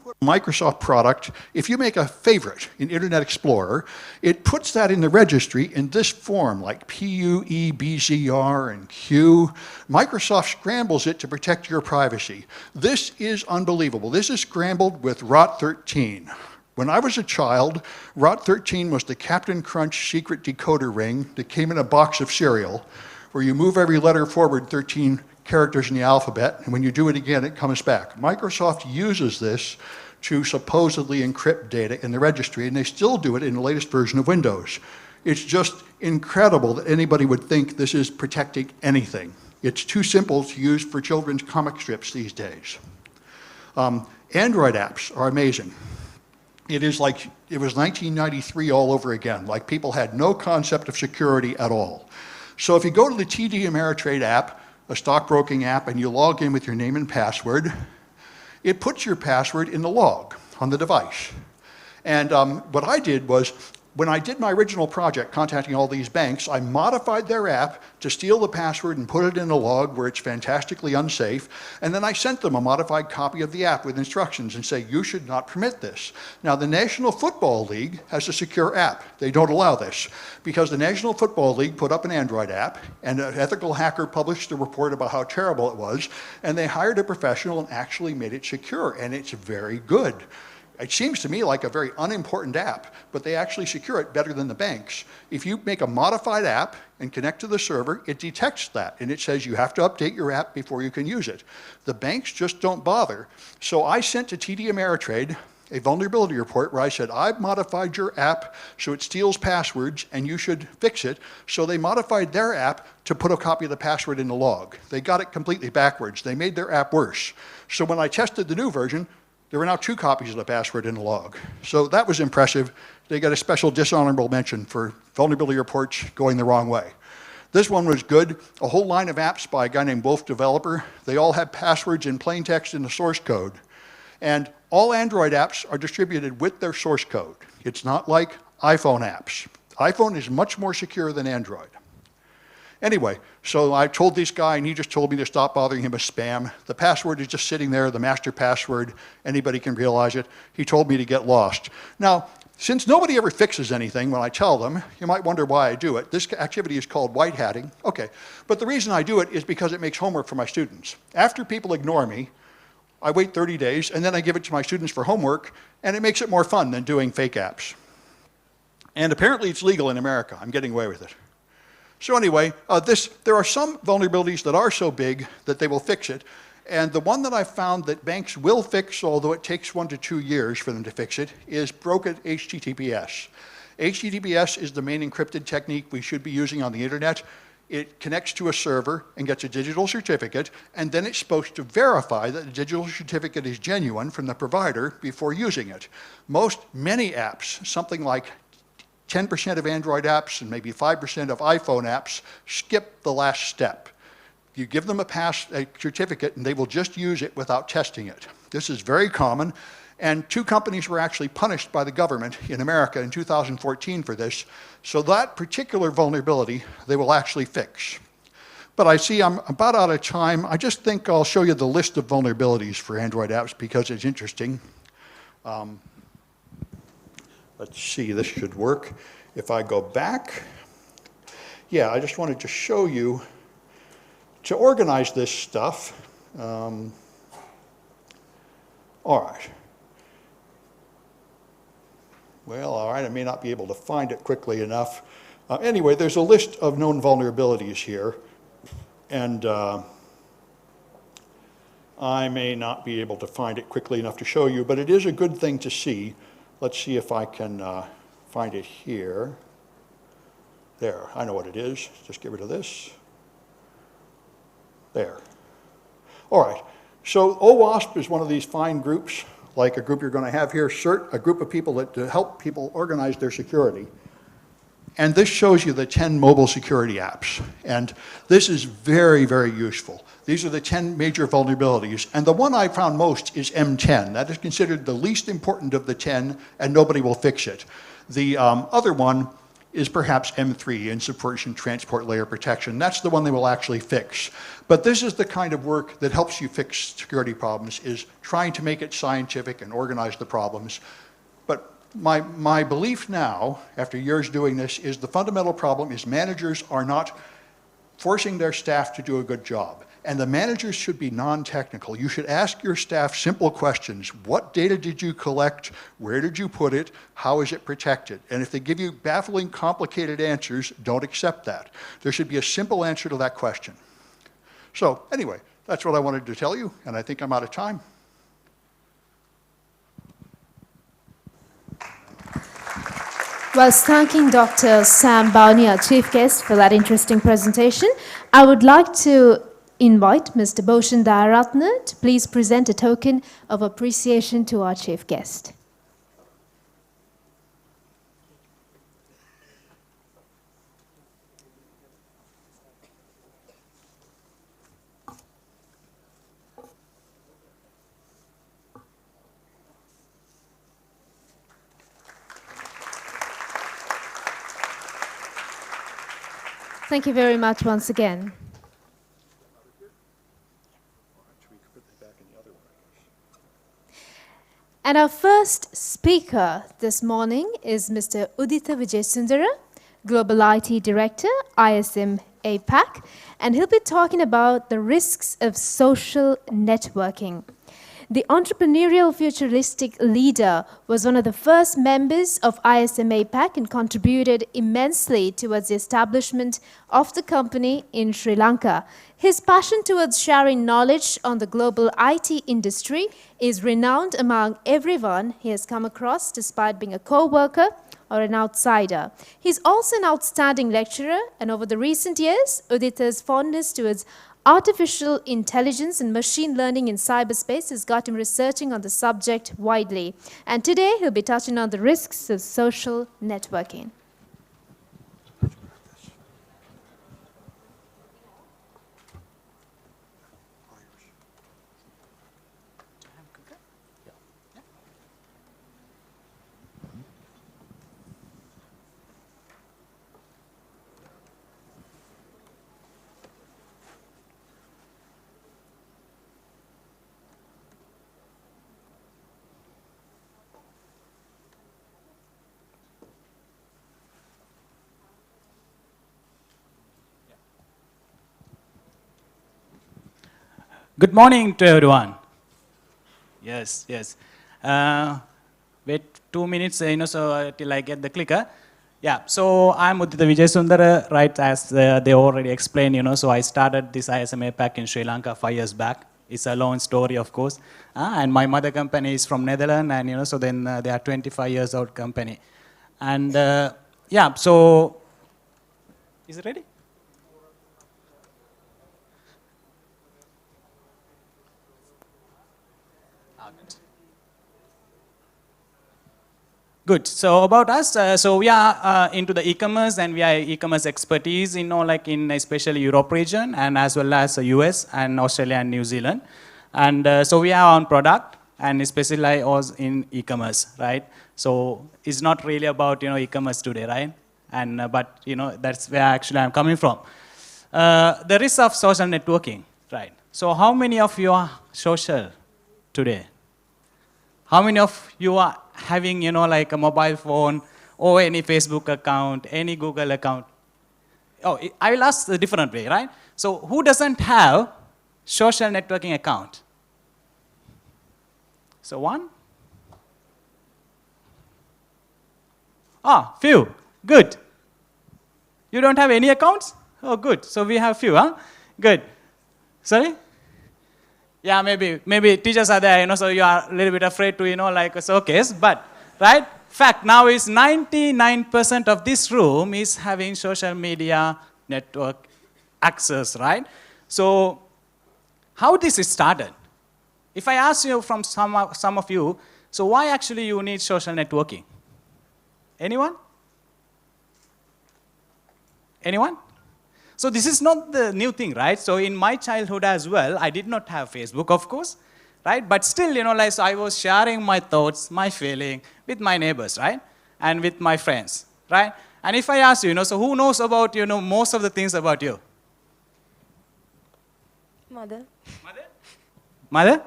put a Microsoft product, if you make a favorite in Internet Explorer, it puts that in the registry in this form, like PUEBZR and Q. Microsoft scrambles it to protect your privacy. This is unbelievable. This is scrambled with ROT13. When I was a child, ROT13 was the Captain Crunch secret decoder ring that came in a box of cereal, where you move every letter forward 13 characters in the alphabet, and when you do it again, it comes back. Microsoft uses this to supposedly encrypt data in the registry, and they still do it in the latest version of Windows. It's just incredible that anybody would think this is protecting anything. It's too simple to use for children's comic strips these days. Android apps are amazing. It is like it was 1993 all over again, like people had no concept of security at all. So if you go to the TD Ameritrade app, a stockbroking app, and you log in with your name and password, it puts your password in the log on the device. And what I did was, when I did my original project contacting all these banks, I modified their app to steal the password and put it in a log where it's fantastically unsafe. And then I sent them a modified copy of the app with instructions and say, you should not permit this. Now, the National Football League has a secure app. They don't allow this because the National Football League put up an Android app, and an ethical hacker published a report about how terrible it was, and they hired a professional and actually made it secure, and it's very good. It seems to me like a very unimportant app, but they actually secure it better than the banks. If you make a modified app and connect to the server, it detects that, and it says you have to update your app before you can use it. The banks just don't bother. So I sent to TD Ameritrade a vulnerability report where I said, I've modified your app so it steals passwords and you should fix it. So they modified their app to put a copy of the password in the log. They got it completely backwards. They made their app worse. So when I tested the new version, there were now 2 copies of the password in the log. So that was impressive. They got a special dishonorable mention for vulnerability reports going the wrong way. This one was good. A whole line of apps by a guy named Wolf Developer. They all have passwords in plain text in the source code. And all Android apps are distributed with their source code. It's not like iPhone apps. iPhone is much more secure than Android. Anyway, so I told this guy, and he just told me to stop bothering him with spam. The password is just sitting there, the master password. Anybody can realize it. He told me to get lost. Now, since nobody ever fixes anything when I tell them, you might wonder why I do it. This activity is called white hatting. Okay, but the reason I do it is because it makes homework for my students. After people ignore me, I wait 30 days, and then I give it to my students for homework, and it makes it more fun than doing fake apps. And apparently it's legal in America. I'm getting away with it. So anyway, there are some vulnerabilities that are so big that they will fix it. And the one that I found that banks will fix, although it takes 1 to 2 years for them to fix it, is broken HTTPS. HTTPS is the main encrypted technique we should be using on the internet. It connects to a server and gets a digital certificate, and then it's supposed to verify that the digital certificate is genuine from the provider before using it. Many apps, something like 10% of Android apps and maybe 5% of iPhone apps, skip the last step. You give them a certificate and they will just use it without testing it. This is very common, and 2 companies were actually punished by the government in America in 2014 for this. So that particular vulnerability they will actually fix. But I see I'm about out of time. I just think I'll show you the list of vulnerabilities for Android apps because it's interesting. Let's see, this should work. If I go back, yeah, I just wanted to show you, to organize this stuff. All right. Well, all right, I may not be able to find it quickly enough. Anyway, there's a list of known vulnerabilities here, and I may not be able to find it quickly enough to show you, but it is a good thing to see. Let's see if I can find it here. There, I know what it is. Just get rid of this. There. All right, so OWASP is one of these fine groups, like a group you're going to have here, CERT, a group of people that help people organize their security. And this shows you the 10 mobile security apps. And this is very, very useful. These are the 10 major vulnerabilities. And the one I found most is M10. That is considered the least important of the 10, and nobody will fix it. The other one is perhaps M3, Insubversion Transport Layer Protection. That's the one they will actually fix. But this is the kind of work that helps you fix security problems, is trying to make it scientific and organize the problems. But my belief now, after years doing this, is the fundamental problem is managers are not forcing their staff to do a good job. And the managers should be non-technical. You should ask your staff simple questions. What data did you collect? Where did you put it? How is it protected? And if they give you baffling, complicated answers, don't accept that. There should be a simple answer to that question. So anyway, that's what I wanted to tell you, and I think I'm out of time. Whilst thanking Dr. Sam Bowney, our chief guest, for that interesting presentation, I would like to invite Mr. Bhushan Dayaratne to please present a token of appreciation to our chief guest. Thank you very much once again. And our first speaker this morning is Mr. Udita Vijayasundara, Global IT Director, ISM APAC, and he'll be talking about the risks of social networking. The entrepreneurial futuristic leader was one of the first members of ISM APAC and contributed immensely towards the establishment of the company in Sri Lanka. His passion towards sharing knowledge on the global IT industry is renowned among everyone he has come across, despite being a co-worker or an outsider. He's also an outstanding lecturer, and over the recent years, Udita's fondness towards artificial intelligence and machine learning in cyberspace has got him researching on the subject widely. And today, he'll be touching on the risks of social networking. Good morning to everyone. Yes, yes. Wait 2 minutes, till I get the clicker. Yeah, so I'm Udita Vijayasundara, right, as they already explained, so I started this ISM APAC in Sri Lanka 5 years back. It's a long story, of course. And my mother company is from Netherlands, and, so then they are 25 years old company. And, yeah, so, is it ready? Good. So about us, so we are into the e-commerce, and we are e-commerce expertise, like in especially Europe region, and as well as US and Australia and New Zealand. And so we are on product and specialize in e-commerce, right? So it's not really about e-commerce today, right? And but that's where actually I'm coming from. The risk of social networking, right? So how many of you are social today? How many of you are having, like a mobile phone or any Facebook account, any Google account? Oh, I will ask a different way, right? So who doesn't have social networking account? So one? Ah, few. Good. You don't have any accounts? Oh, good. So we have few, huh? Good. Sorry? Yeah, maybe teachers are there, so you are a little bit afraid to, like a showcase, but, right? Fact now is 99% of this room is having social media network access, right? So, how this is started? If I ask you from some of you, so why actually you need social networking? Anyone? Anyone? So this is not the new thing, right? So in my childhood as well, I did not have Facebook, of course, right? But still, like, so I was sharing my thoughts, my feeling with my neighbors, right? And with my friends, right? And if I ask you, so who knows about, most of the things about you? Mother. Mother? Mother?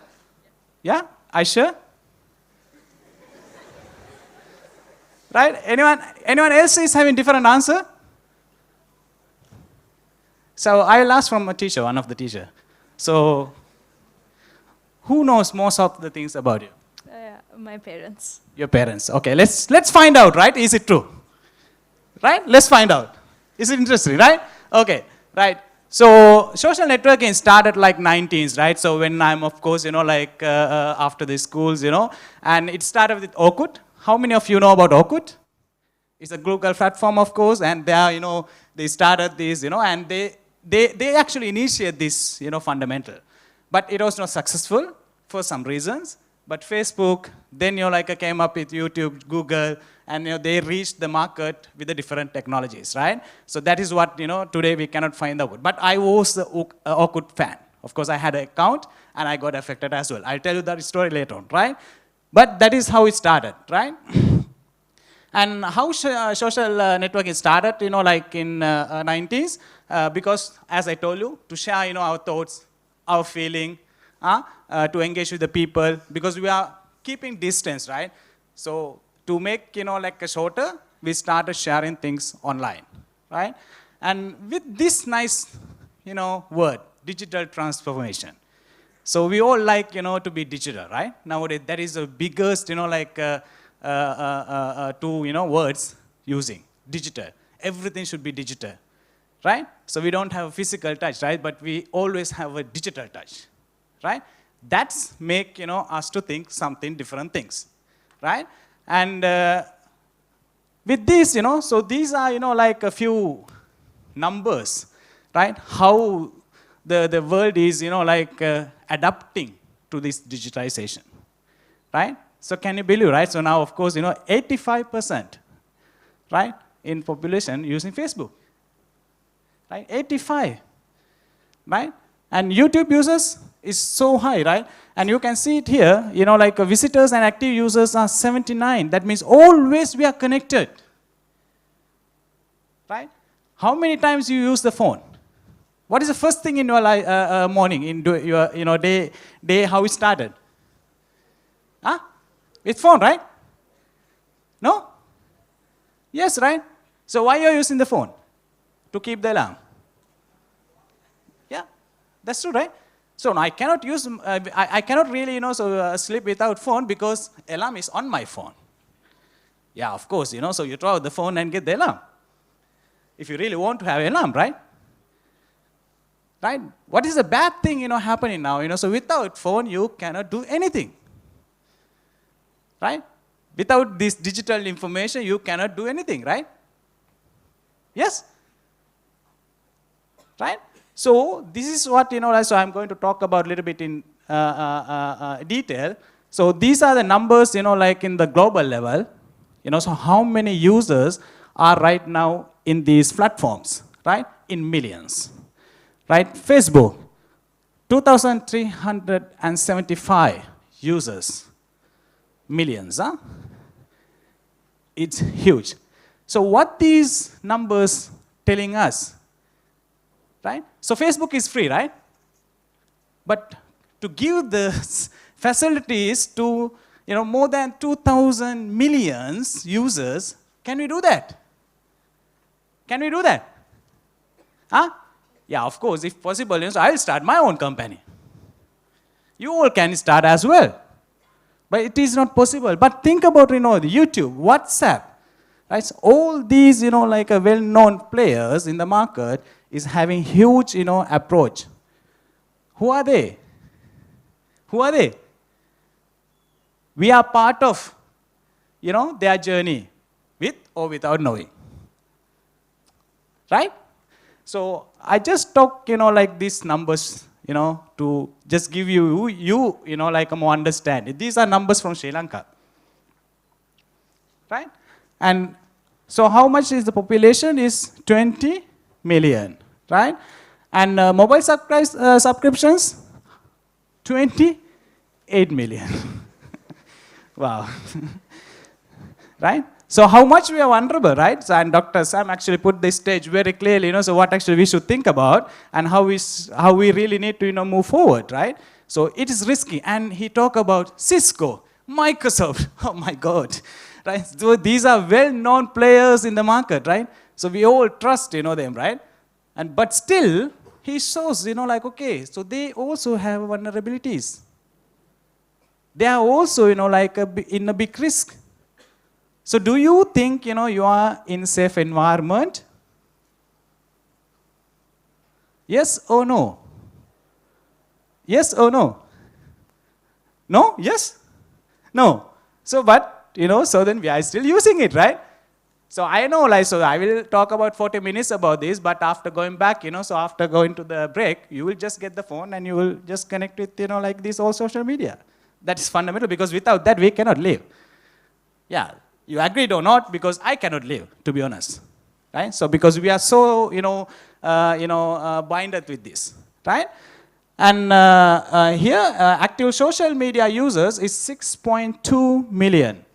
Yeah? Aisha? Right? Anyone else is having different answer? So I will ask from a teacher, one of the teacher. So, who knows most of the things about you? My parents. Your parents. Okay, let's find out, right? Is it true? Right? Let's find out. Is it interesting, right? Okay, right. So, social networking started like 19s, right? So when I'm, of course, after the schools, and it started with Orkut. How many of you know about Orkut? It's a Google platform, of course, and they are, they started this, and they actually initiate this, fundamental. But it was not successful for some reasons. But Facebook, then came up with YouTube, Google, and they reached the market with the different technologies, right? So that is what today we cannot find out. But I was the Orkut fan. Of course, I had an account and I got affected as well. I'll tell you that story later on, right? But that is how it started, right? And how social networking started, like in 90s, because as I told you, to share, our thoughts, our feeling, to engage with the people, because we are keeping distance, right? So to make, like a shorter, we started sharing things online, right? And with this nice, word, digital transformation. So we all like, to be digital, right? Nowadays, that is the biggest, two, words using, digital. Everything should be digital, right? So we don't have a physical touch, right? But we always have a digital touch, right? That's make, us to think something different things, right? And with this, so these are, like a few numbers, right? How the world is, adapting to this digitization, right? So can you believe, right? So now, of course, 85%, right, in population using Facebook, right? 85, right? And YouTube users is so high, right? And you can see it here, like visitors and active users are 79. That means always we are connected, right? How many times you use the phone? What is the first thing in your morning, in your day, how it started? Huh? With phone, right? No? Yes, right? So why are you using the phone? To keep the alarm. Yeah, that's true, right? So I cannot use, I cannot really, sleep without phone because alarm is on my phone. Yeah, of course, so you throw out the phone and get the alarm. If you really want to have an alarm, right? Right? What is the bad thing, happening now? So without phone, you cannot do anything. Right? Without this digital information, you cannot do anything, right? Yes? Right? So this is what, so I'm going to talk about a little bit in detail. So these are the numbers, like in the global level. So how many users are right now in these platforms, right? In millions. Right? Facebook, 2,375 users. Millions, huh? It's huge. So what these numbers telling us, right? So Facebook is free, right? But to give the facilities to, more than 2,000 millions users, can we do that? Can we do that? Huh? Yeah, of course, if possible, so I'll start my own company. You all can start as well. But it is not possible. But think about, the YouTube, WhatsApp, right? So all these, like a well-known players in the market is having huge, approach. Who are they? Who are they? We are part of, their journey, with or without knowing. Right? So I just talk, like these numbers, to just give you, like a more understanding. These are numbers from Sri Lanka. Right? And so how much is the population? Is 20 million, right? And mobile subscriptions, 28 million. Wow. Right? So how much we are vulnerable, right? So, and Dr. Sam actually put this stage very clearly, so what actually we should think about and how we really need to, move forward, right? So it is risky. And he talked about Cisco, Microsoft, oh my God, right? So these are well-known players in the market, right? So we all trust, them, right? And but still, he shows, like, okay, so they also have vulnerabilities. They are also, like in a big risk. So do you think, you are in safe environment? Yes or no? Yes or no? No? Yes? No. So, but, so then we are still using it, right? So I know, like, so I will talk about 40 minutes about this, but after going back, so after going to the break, you will just get the phone and you will just connect with, like this all social media. That is fundamental because without that, we cannot live. Yeah. You agreed or not, because I cannot live, to be honest, right? So because we are so, binded with this, right? And here, active social media users is 6.2 million.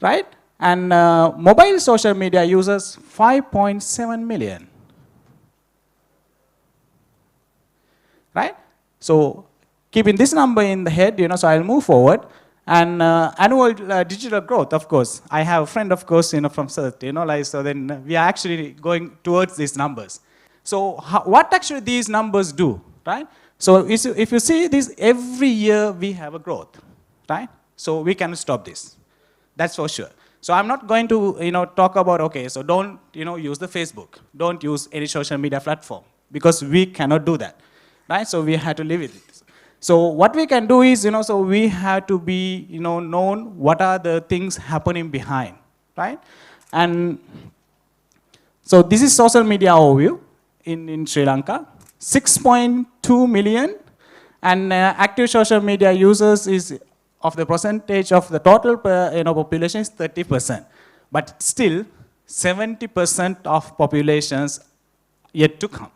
right? And mobile social media users 5.7 million, right? So keeping this number in the head, so I'll move forward. And annual digital growth, of course. I have a friend, of course, from CERT, so then we are actually going towards these numbers. So what actually these numbers do, right? So if you see this, every year we have a growth, right? So we cannot stop this, that's for sure. So I'm not going to, talk about, okay, so don't, use the Facebook, don't use any social media platform, because we cannot do that, right? So we have to live with it. So what we can do is, so we have to be, known what are the things happening behind, right? And so this is social media overview in Sri Lanka. 6.2 million, and active social media users is of the percentage of the total population is 30%. But still, 70% of populations yet to come,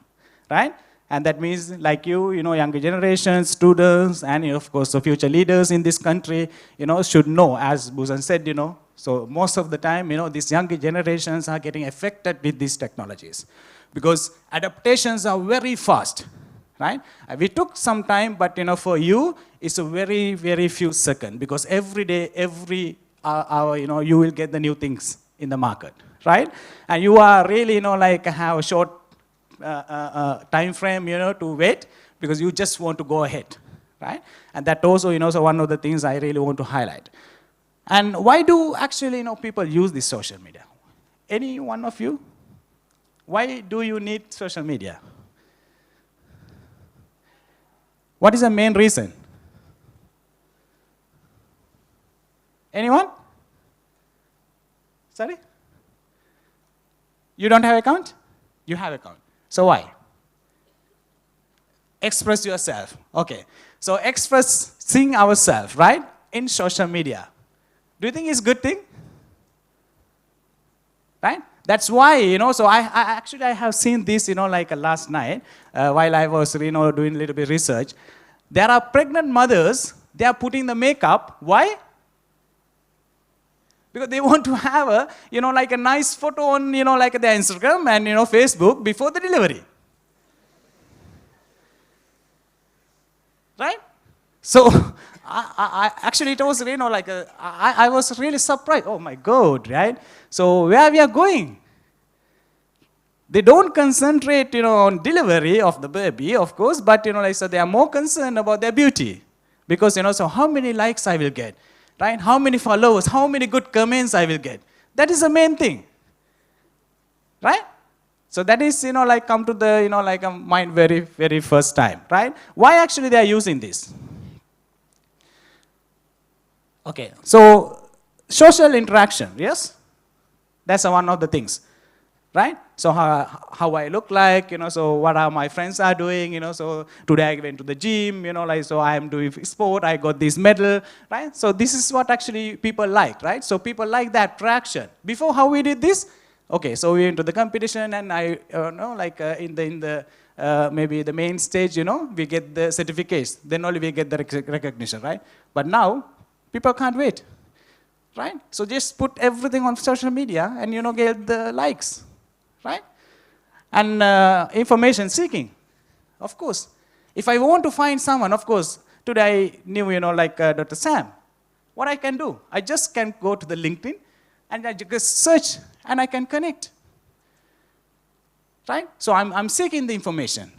right? And that means like younger generations, students, and of course the future leaders in this country, should know, as Busan said, so most of the time, these younger generations are getting affected with these technologies because adaptations are very fast, right? We took some time, but for you, it's a very, very few seconds because every day, every hour, you will get the new things in the market, right? And you are really, have a short time frame, to wait because you just want to go ahead, right? And that also, so one of the things I really want to highlight. And why do actually, people use this social media? Any one of you? Why do you need social media? What is the main reason? Anyone? Sorry? You don't have account? You have account. So why? Express yourself. Okay. So expressing ourselves, right, in social media. Do you think it's a good thing? Right? That's why, so I have seen this, last night, while I was, doing a little bit research. There are pregnant mothers, they are putting the makeup. Why? Because they want to have a, a nice photo on, their Instagram and, Facebook before the delivery. Right? So, I actually, it was, I was really surprised. Oh my God, right? So, where we are going? They don't concentrate, on delivery of the baby, of course, but, so they are more concerned about their beauty. Because, so how many likes I will get, right? How many followers, how many good comments I will get. That is the main thing, right? So that is, come to the, mind very, very first time, right? Why actually they are using this? Okay, so social interaction, yes? That's one of the things, right? So how I look like, so what are my friends are doing, so today I went to the gym, so I am doing sport, I got this medal, right? So this is what actually people like, right? So people like that attraction. Before, how we did this? Okay, so we went to the competition and in the maybe the main stage, we get the certificates, then only we get the recognition, right? But now, people can't wait, right? So just put everything on social media and, get the likes, right? And information seeking, of course. If I want to find someone, of course, today I knew, Dr. Sam. What I can do, I just can go to the LinkedIn and I just search and I can connect, right? So I'm seeking the information.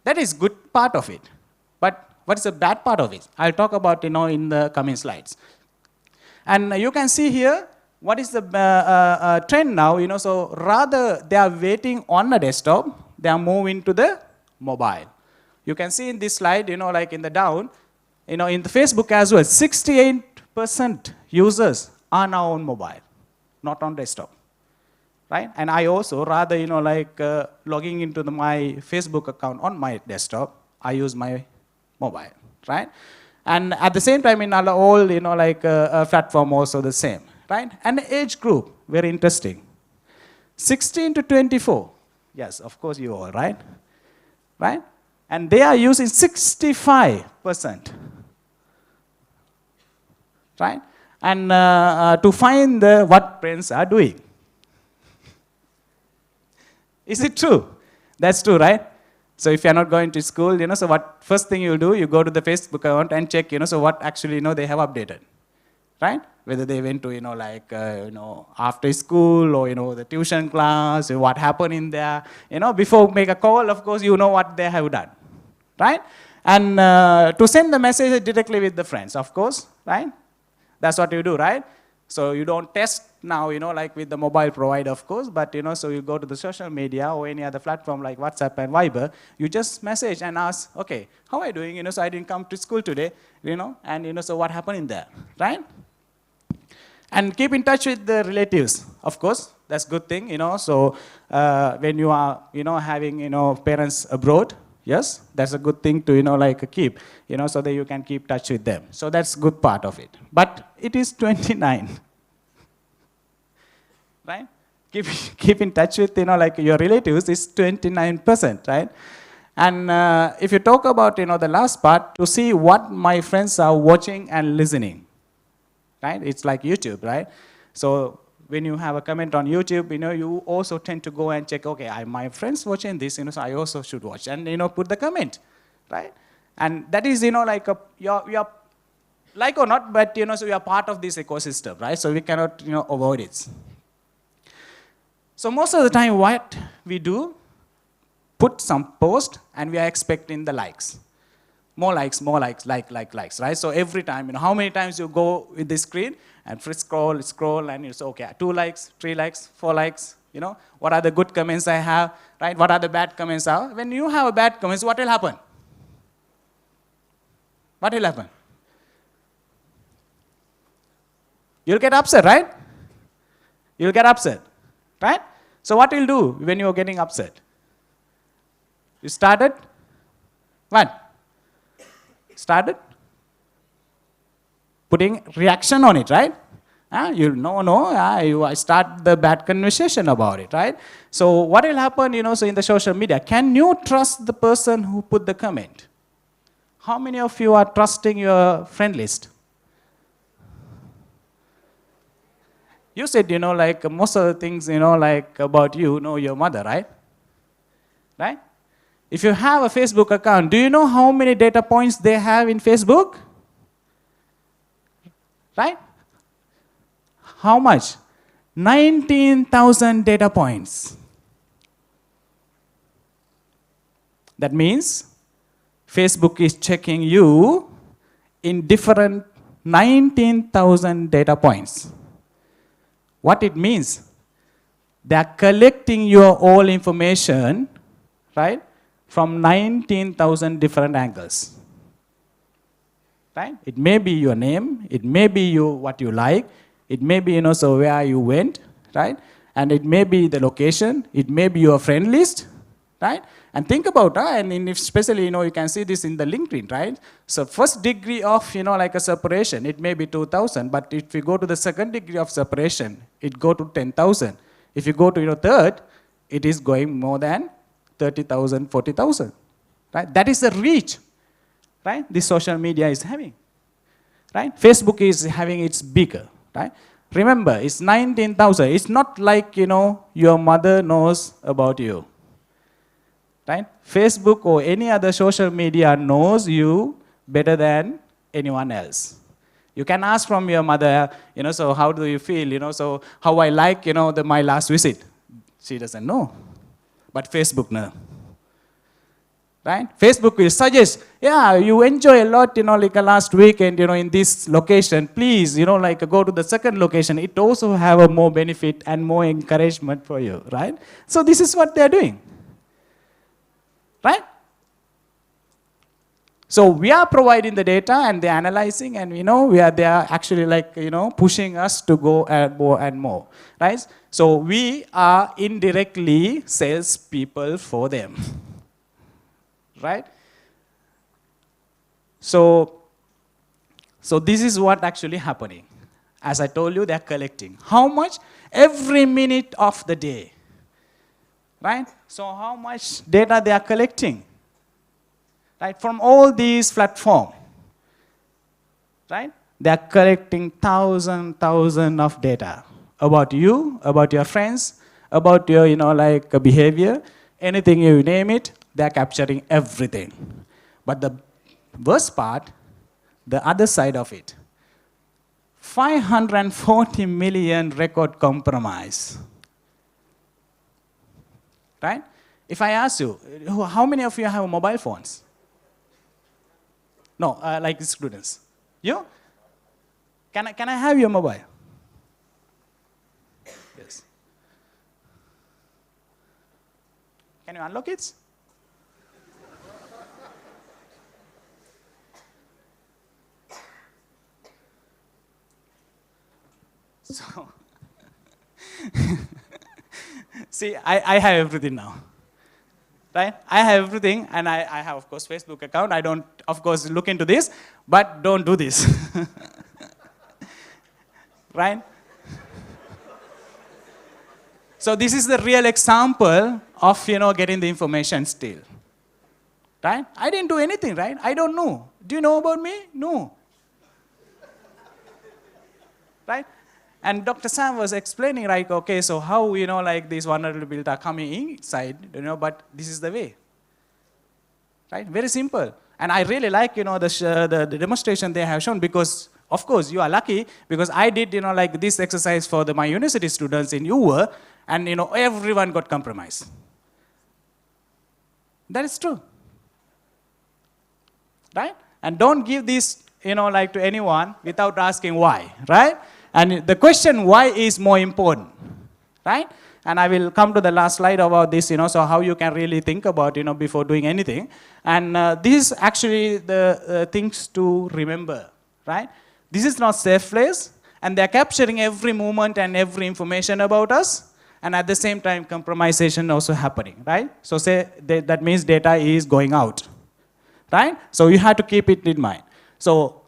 That is good part of it. But what is the bad part of it? I'll talk about, in the coming slides. And you can see here, what is the trend now, so rather they are waiting on the desktop, they are moving to the mobile. You can see in this slide, in the down, in the Facebook as well, 68% users are now on mobile, not on desktop, right? And I also, rather, logging into my Facebook account on my desktop, I use my mobile, right? And at the same time, in all, platform also the same, right? And the age group, very interesting. 16 to 24, yes, of course you all, right? Right? And they are using 65%, right? and to find what friends are doing. Is it true? That's true, right? So if you're not going to school, so what first thing you do, you go to the Facebook account and check, so what actually, they have updated, right? Whether they went to, after school or, the tuition class, or what happened in there, before make a call, of course, you know what they have done, right? And to send the message directly with the friends, of course, right? That's what you do, right? So you don't test now, like with the mobile provider, of course, but, so you go to the social media or any other platform like WhatsApp and Viber, you just message and ask, okay, how are you doing? So I didn't come to school today, and, so what happened in there, right? And keep in touch with the relatives, of course. That's a good thing, So when you are, having, parents abroad, yes, that's a good thing to, keep, so that you can keep touch with them. So that's a good part of it. But it is 29, right? Keep in touch with, your relatives is 29%, right? And if you talk about, the last part, to see what my friends are watching and listening, right? It's like YouTube, right? So when you have a comment on YouTube, you also tend to go and check, okay, my friends watching this, so I also should watch, and, put the comment, right? And that is, you're like or not, but, so we are part of this ecosystem, right? So we cannot, avoid it. So most of the time, what we do, put some post, and we are expecting the likes. More likes, likes, right? So every time, how many times you go with the screen and scroll, and you say, okay, 2 likes, 3 likes, 4 likes, what are the good comments I have, right? What are the bad comments are? When you have a bad comments, what will happen? What will happen? You'll get upset, right? You'll get upset, right? So what you'll do when you're getting upset? You started, what? Started putting reaction on it, right? I start the bad conversation about it, right? So what will happen, so in the social media, can you trust the person who put the comment? How many of you are trusting your friend list? You said, most of the things, about you, your mother, right? Right? If you have a Facebook account, do you know how many data points they have in Facebook? Right? How much? 19,000 data points. That means Facebook is checking you in different 19,000 data points. What it means? They are collecting your all information, right, from 19,000 different angles. Right? It may be your name, it may be what you like, it may be, so where you went, right? And it may be the location, it may be your friend list, right? And think about, and especially, you can see this in the LinkedIn, right? So first degree of, a separation, it may be 2,000, but if you go to the second degree of separation, it go to 10,000. If you go to, third, it is going more than 30,000, 40,000, right? That is the reach, right? This social media is having, right? Facebook is having its bigger, right? Remember, it's 19,000. It's not like, your mother knows about you, right? Facebook or any other social media knows you better than anyone else. You can ask from your mother, so how do you feel, so how I like, my last visit. She doesn't know. But Facebook knows. Right? Facebook will suggest, yeah, you enjoy a lot, last weekend, in this location. Please, go to the second location. It also have a more benefit and more encouragement for you, right? So this is what they're doing. Right? So we are providing the data and they're analyzing, and they are actually pushing us to go more and more. Right? So we are indirectly salespeople for them. Right? So this is what actually happening. As I told you, they're collecting. How much? Every minute of the day. Right? So how much data they are collecting? Right? From all these platforms. Right? They are collecting thousand of data about you, about your friends, about your, behavior, anything you name it, they are capturing everything. But the worst part, the other side of it, 540 million record compromise. Right? If I ask you, how many of you have mobile phones? No, like the students. You? Can I have your mobile? Yes. Can you unlock it? So, see, I have everything now. Right? I have everything, and I have, of course, Facebook account. I don't, of course, look into this, but don't do this. Right? So this is the real example of, getting the information still. Right? I didn't do anything, right? I don't know. Do you know about me? No. Right? And Dr. Sam was explaining, like, okay, so how, these vulnerabilities are coming inside, but this is the way. Right? Very simple. And I really like, the demonstration they have shown because, of course, you are lucky because I did, this exercise for my university students in UWA, and, everyone got compromised. That is true. Right? And don't give this, to anyone without asking why, right? And the question why is more important, right? And I will come to the last slide about this, so how you can really think about, before doing anything. And this is actually the things to remember, right? This is not safe place, and they're capturing every movement and every information about us, and at the same time, compromisation also happening, right? So say that means data is going out, right? So you have to keep it in mind. So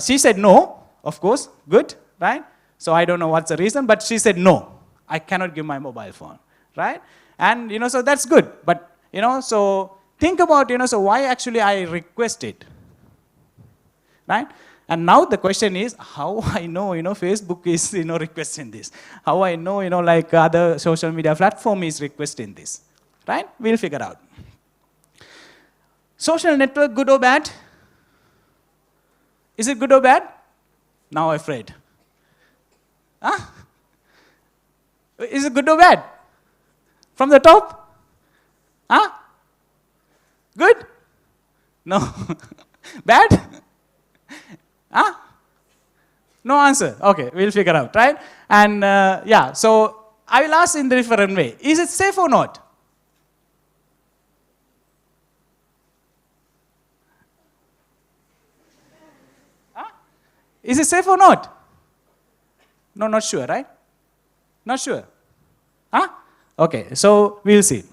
she said no, of course, good. Right? So I don't know what's the reason, but she said, no, I cannot give my mobile phone, right? And, so that's good. But, so think about, so why actually I request it, right? And now the question is, how I know, Facebook is, requesting this? How I know, like other social media platform is requesting this, right? We'll figure out. Social network, good or bad? Is it good or bad? Now afraid. Huh? Is it good or bad? From the top? Huh? Good? No. Bad? Huh? No answer. Okay, we'll figure out, right? And yeah, so I will ask in the different way. Is it safe or not? Huh? Is it safe or not? No, not sure, right? Not sure. Huh? Okay, so we'll see.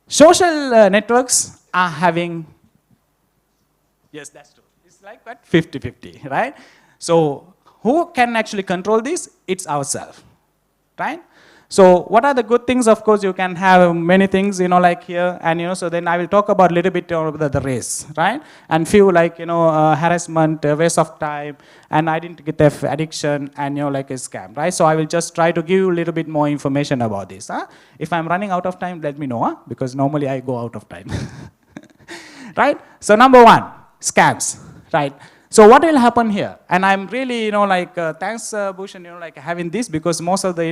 Social networks are having, yes, that's true. It's like what? 50-50, right? So who can actually control this? It's ourselves, right? So what are the good things? Of course, you can have many things, like here, and, so then I will talk about a little bit about the race, right? And few like, harassment, waste of time, and identity theft, addiction, and, like a scam, right? So I will just try to give you a little bit more information about this. Huh? If I'm running out of time, let me know, huh? Because normally I go out of time. Right? So number one, scams, right? So what will happen here? And I'm really, thanks, Bhushan, having this because most of the,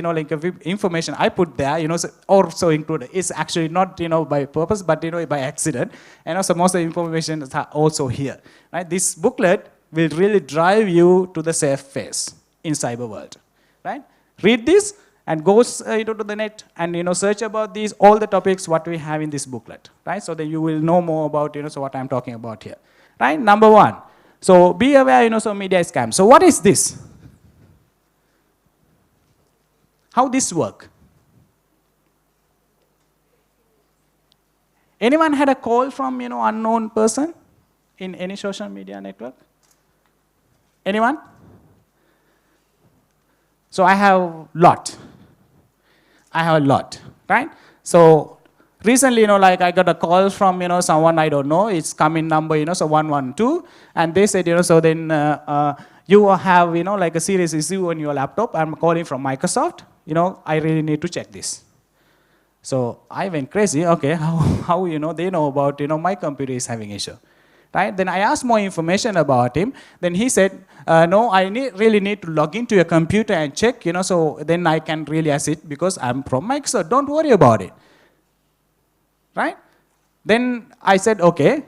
information I put there, also included is actually not, by purpose, but, by accident. And also most of the information is also here, right? This booklet will really drive you to the safe phase in cyber world, right? Read this and go to the net and, search about these, all the topics what we have in this booklet, right? So that you will know more about, so what I'm talking about here, right? Number one. So be aware, so media scam. So what is this? How this work? Anyone had a call from, unknown person in any social media network? Anyone? So I have a lot, right? So Recently, like I got a call from, someone I don't know, it's coming number, so 112, and they said, so then you have, like a serious issue on your laptop. I'm calling from Microsoft, I really need to check this. So I went crazy, okay, how they know about, my computer is having issue. Right? Then I asked more information about him. Then he said, no, I really need to log into your computer and check, so then I can really assist because I'm from Microsoft. Don't worry about it. Right? Then I said, okay.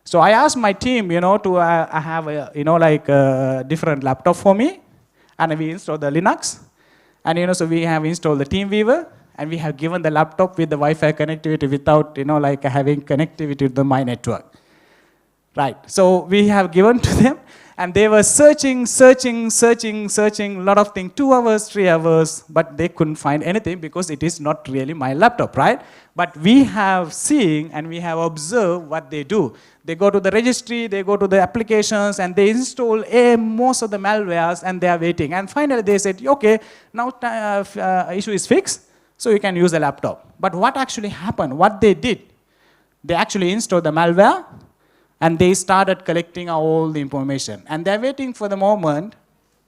So I asked my team, to have a, like a different laptop for me. And we installed the Linux. And, so we have installed the TeamViewer. And we have given the laptop with the Wi-Fi connectivity without, like having connectivity to my network. Right, so we have given to them, and they were searching, a lot of things, 2 hours, 3 hours, but they couldn't find anything because it is not really my laptop, right? But we have seen and we have observed what they do. They go to the registry, they go to the applications, and they install most of the malwares, and they are waiting. And finally they said, okay, now issue is fixed, so you can use the laptop. But what actually happened, what they did, they actually installed the malware, and they started collecting all the information. And they're waiting for the moment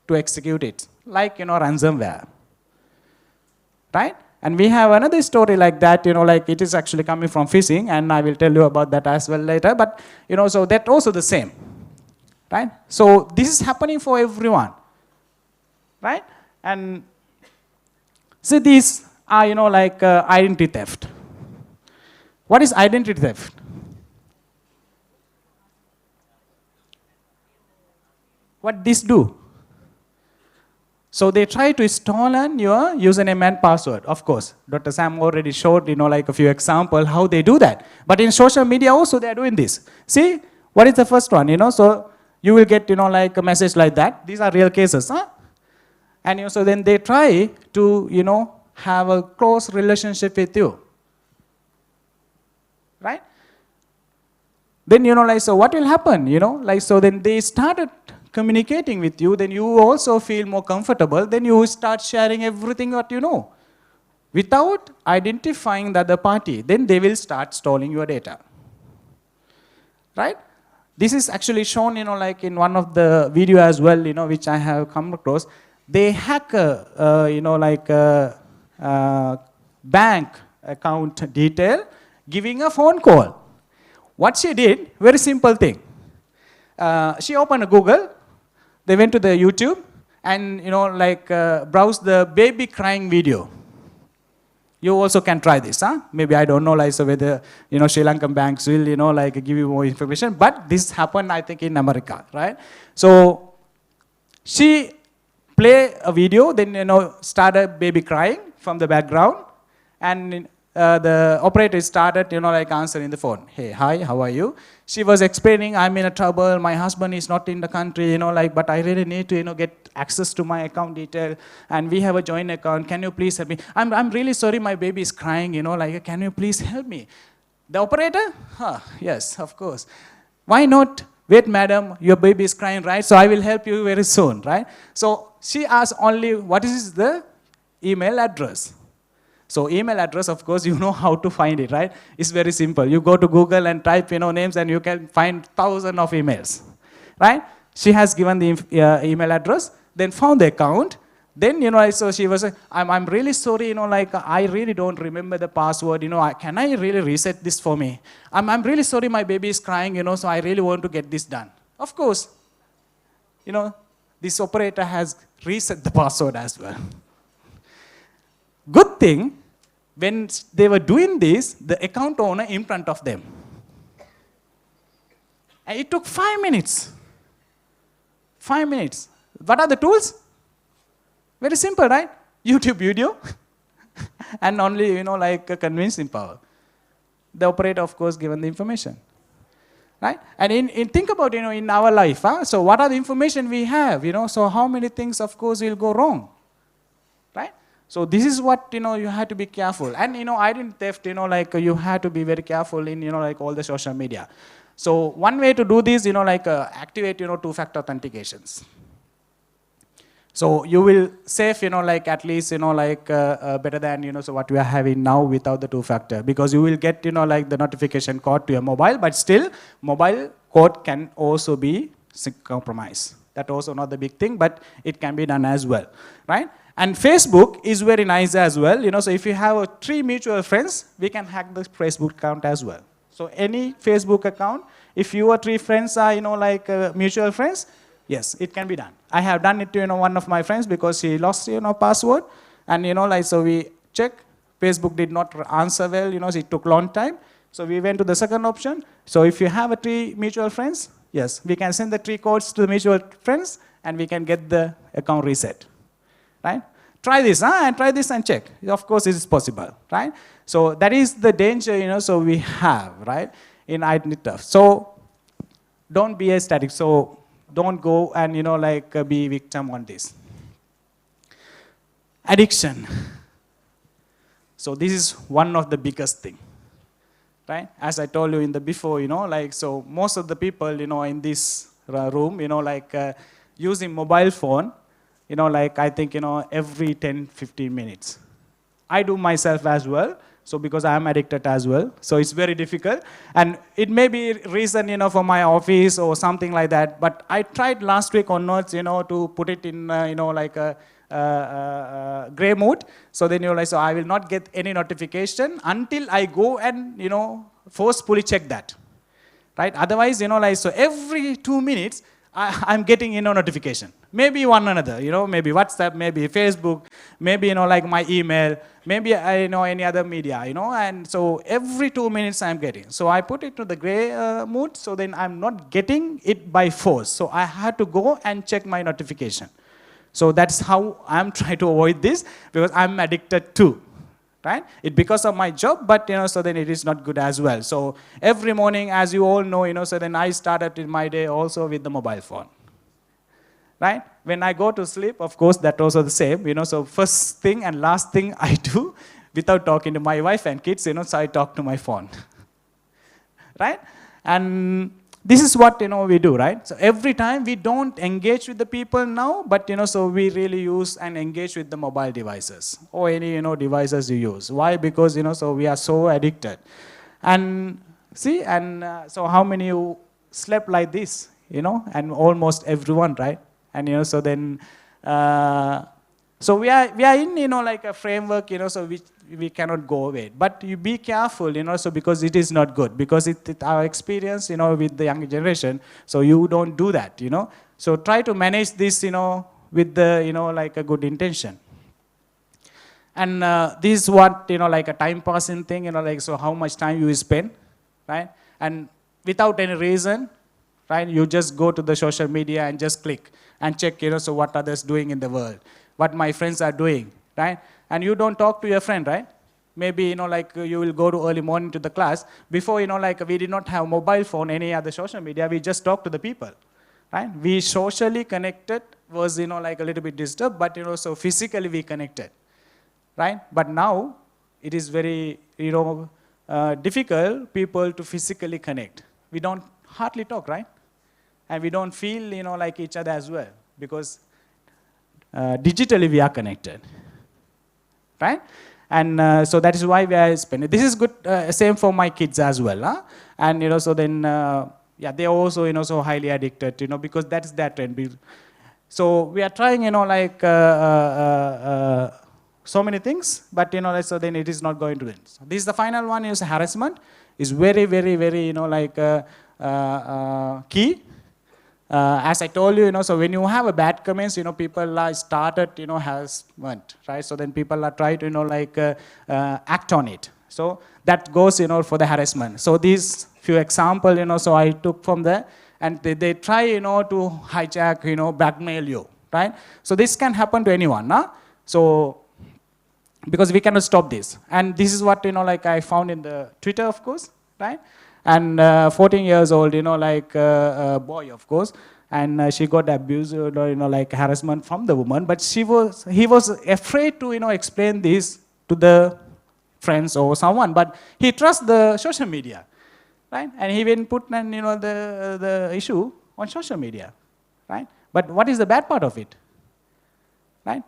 to execute it, like, ransomware. Right? And we have another story like that, like it is actually coming from phishing, and I will tell you about that as well later. But, so that's also the same. Right? So this is happening for everyone. Right? And see, these are, like identity theft. What is identity theft? What this do? So they try to stolen your username and password. Of course, Dr. Sam already showed, like a few examples how they do that. But in social media also they are doing this. See, what is the first one? So you will get, like a message like that. These are real cases, huh? And so then they try to, have a close relationship with you. Right? Then, like, so what will happen? Like, so then they started communicating with you, then you also feel more comfortable, then you start sharing everything what you know. Without identifying the other party, then they will start stealing your data. Right? This is actually shown, like in one of the video as well, which I have come across. They hack a, bank account detail, giving a phone call. What she did, very simple thing. She opened a Google, they went to the YouTube, and browse the baby crying video. You also can try this, huh? Maybe I don't know, like, so whether Sri Lankan banks will like give you more information, but this happened, I think, in America, right? So she play a video, then started baby crying from the background, and the operator started, like answering the phone. Hey, hi, how are you? She was explaining, I'm in a trouble, my husband is not in the country, but I really need to, get access to my account detail, and we have a joint account, can you please help me? I'm really sorry, my baby is crying, like, can you please help me? The operator? Yes, of course. Why not? Wait, madam, your baby is crying, right? So I will help you very soon, right? So she asked only, what is the email address? So email address, of course, you know how to find it, right? It's very simple. You go to Google and type, names, and you can find thousands of emails, right? She has given the email address, then found the account. Then, so she was like, I'm really sorry, like, I really don't remember the password, can I really reset this for me? I'm really sorry, my baby is crying, so I really want to get this done. Of course, this operator has reset the password as well. Good thing, when they were doing this, the account owner in front of them. And it took 5 minutes. 5 minutes. What are the tools? Very simple, right? YouTube video and only, like a convincing power. The operator, of course, given the information. Right? And think about, in our life, huh? So what are the information we have, so how many things, of course, will go wrong, right? So this is what, you have to be careful. And, identity theft, like you have to be very careful in, like all the social media. So one way to do this, activate, two-factor authentications. So you will save, like at least, better than, so what we are having now without the two-factor, because you will get, like the notification code to your mobile, but still mobile code can also be compromised. That also not the big thing, but it can be done as well, right? And Facebook is very nice as well, so if you have 3 mutual friends, we can hack the Facebook account as well. So any Facebook account, if your 3 friends are, mutual friends, yes, it can be done. I have done it to, one of my friends because he lost, password, and, so we check, Facebook did not answer well, it took long time. So we went to the second option. So if you have 3 mutual friends, yes, we can send the 3 codes to the mutual friends, and we can get the account reset, right? Try this, and try this and check. Of course, it is possible, right? So that is the danger, so we have, right, in identity theft. So don't be a static. So don't go and, be victim on this. Addiction. So this is one of the biggest thing, right? As I told you in the before, so most of the people, in this room, using mobile phone, I think, every 10, 15 minutes. I do myself as well. So because I am addicted as well, so it's very difficult. And it may be reason, for my office or something like that, but I tried last week onwards, to put it in, like a gray mode. So then, so I will not get any notification until I go and, forcefully check that, right? Otherwise, so every 2 minutes, I'm getting, notification. Maybe one another, maybe WhatsApp, maybe Facebook, maybe, like my email, maybe any other media, and so every 2 minutes I'm getting. So I put it to the gray mode, so then I'm not getting it by force. So I had to go and check my notification. So that's how I'm trying to avoid this, because I'm addicted too, right? It's because of my job, but, so then it is not good as well. So every morning, as you all know, so then I started in my day also with the mobile phone. Right? When I go to sleep, of course, that's also the same, so first thing and last thing I do, without talking to my wife and kids, so I talk to my phone. Right? And this is what, we do, right? So every time we don't engage with the people now, but, so we really use and engage with the mobile devices or any, devices you use. Why? Because, so we are so addicted. And see, and so how many you slept like this, and almost everyone, right? And, so then, so we are in, like a framework, so we cannot go away. But you be careful, so because it is not good. Because our experience, with the younger generation, so you don't do that, So try to manage this, with the, like a good intention. And this is what, like a time passing thing, like, so how much time you spend, right? And without any reason, right, you just go to the social media and just click and check, so what others doing in the world, what my friends are doing, right? And you don't talk to your friend, right? Maybe, like you will go to early morning to the class. Before, like we did not have mobile phone, any other social media, we just talk to the people, right? We socially connected was, like a little bit disturbed, but, so physically we connected, right? But now it is very, difficult people to physically connect. We don't hardly talk, right? And we don't feel, like each other as well, because digitally we are connected, right? And so that is why we are spending. This is good, same for my kids as well, huh? And, so then, yeah, they are also, so highly addicted, because that's their trend. So we are trying, like so many things, but, so then it is not going to end. So this is the final one, is harassment. Is very, very, very, like key. As I told you, so when you have a bad comments, people are started, harassment, right? So then people are trying to, like act on it. So that goes, for the harassment. So these few examples, so I took from there, and they try, to hijack, blackmail you, right? So this can happen to anyone, huh? So because we cannot stop this, and this is what, like I found in the Twitter, of course, right? And 14 years old, like a boy, of course, and she got abused, like harassment from the woman, but he was afraid to, explain this to the friends or someone, but he trusts the social media, right? And he even put, the issue on social media, right? But what is the bad part of it? right?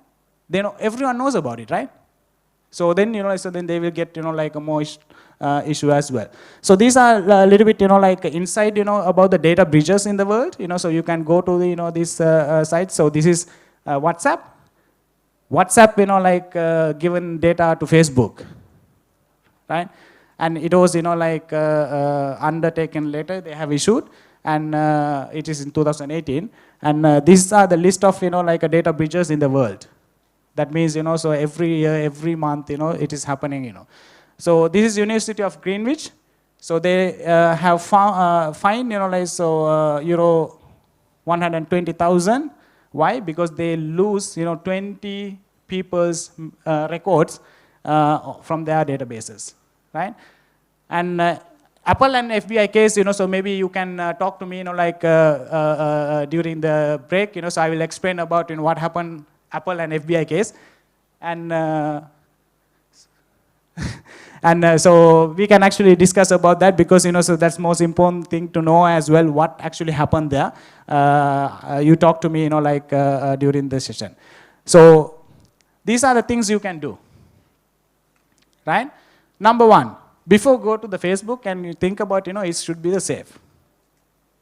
They know, everyone knows about it, right? So then, so then they will get, like a more issue as well. So these are a little bit, like insight, about the data breaches in the world, so you can go to the, this site. So this is WhatsApp. WhatsApp, like given data to Facebook, right? And it was, like undertaken later, they have issued, and it is in 2018. And these are the list of, like data breaches in the world. That means, so every year, every month, it is happening, So this is University of Greenwich. So they have fined, like, so euro 120,000. Why? Because they lose, 20 people's records from their databases, right? And Apple and FBI case, so maybe you can talk to me, like during the break, so I will explain about what happened Apple and FBI case, and so we can actually discuss about that because so that's most important thing to know as well what actually happened there. You talk to me, like during the session. So these are the things you can do, right? Number one, before go to the Facebook and you think about it should be the safe,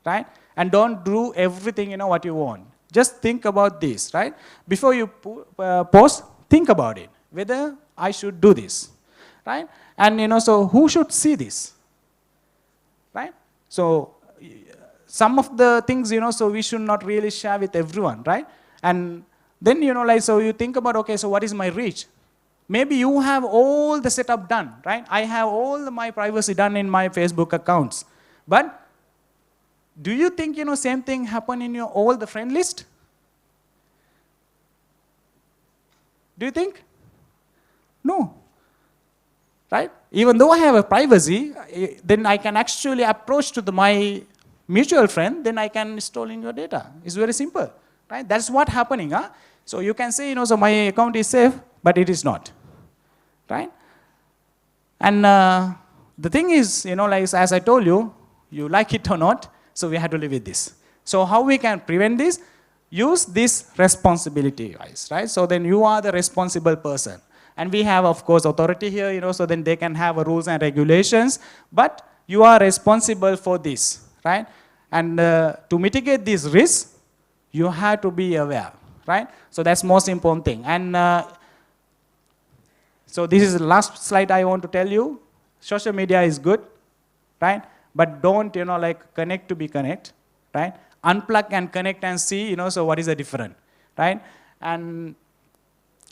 right? And don't do everything what you want. Just think about this, right? Before you post, think about it, whether I should do this, right? And so who should see this, right? So some of the things, so we should not really share with everyone, right? And then, like, so you think about, okay, so what is my reach? Maybe you have all the setup done, right? I have all my privacy done in my Facebook accounts. But do you think, same thing happen in your all the friend list? Do you think? No. Right? Even though I have a privacy, then I can actually approach to my mutual friend, then I can install in your data. It's very simple, right? That's what happening, huh? So you can say, so my account is safe, but it is not, right? And the thing is, like as I told you, you like it or not, so we have to live with this. So how we can prevent this? Use this responsibility, guys, right? So then you are the responsible person. And we have, of course, authority here, so then they can have rules and regulations, but you are responsible for this, right? And to mitigate this risk, you have to be aware, right? So that's most important thing. And so this is the last slide I want to tell you. Social media is good, right? But don't, like connect to be connect, right? Unplug and connect and see, so what is the difference, right? And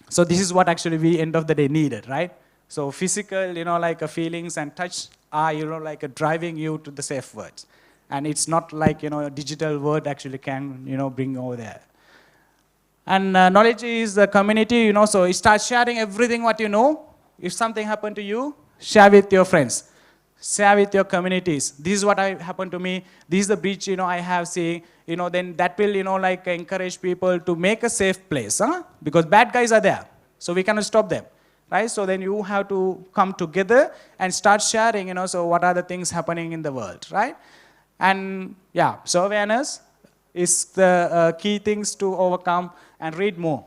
so this is what actually we end of the day needed, right? So physical, like feelings and touch are, like driving you to the safe words. And it's not like, a digital word actually can, bring over there. And knowledge is the community, so you start sharing everything what you know. If something happened to you, share with your friends. Share with your communities. This is what happened to me. This is the breach, I have seen. Then that will, like encourage people to make a safe place, huh? Because bad guys are there. So we cannot stop them, right? So then you have to come together and start sharing, so what are the things happening in the world, right? And yeah, so awareness is the key things to overcome, and read more.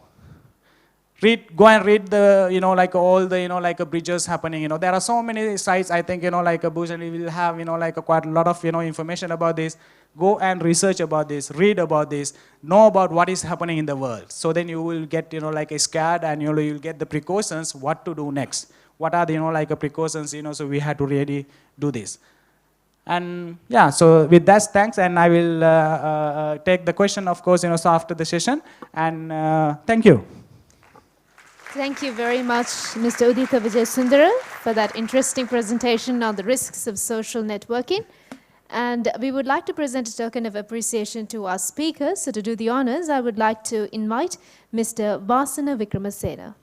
Go and read the, like all the, like bridges happening, There are so many sites, I think, like Bhujan will have, like quite a lot of, information about this. Go and research about this, read about this, know about what is happening in the world. So then you will get, like scared, and you'll get the precautions, what to do next. What are the, like precautions, so we had to really do this. And yeah, so with that, thanks, and I will take the question, of course, so after the session, and thank you. Thank you very much, Mr. Udita Vijayasundara, for that interesting presentation on the risks of social networking. And we would like to present a token of appreciation to our speakers. So to do the honors, I would like to invite Mr. Vasana Vikramasena.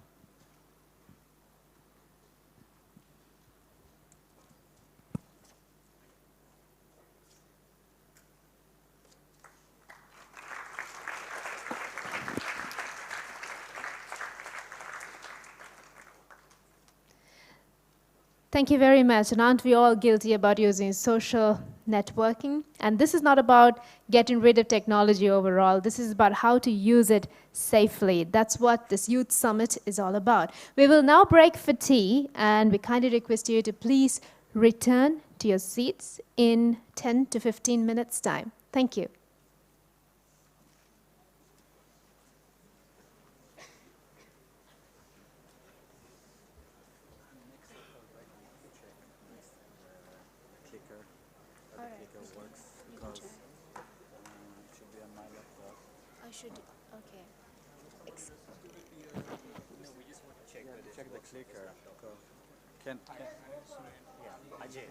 Thank you very much. And aren't we all guilty about using social networking? And this is not about getting rid of technology overall. This is about how to use it safely. That's what this Youth Summit is all about. We will now break for tea, and we kindly request you to please return to your seats in 10 to 15 minutes' time. Thank you. I should, okay. Check the clicker. Can Ajay.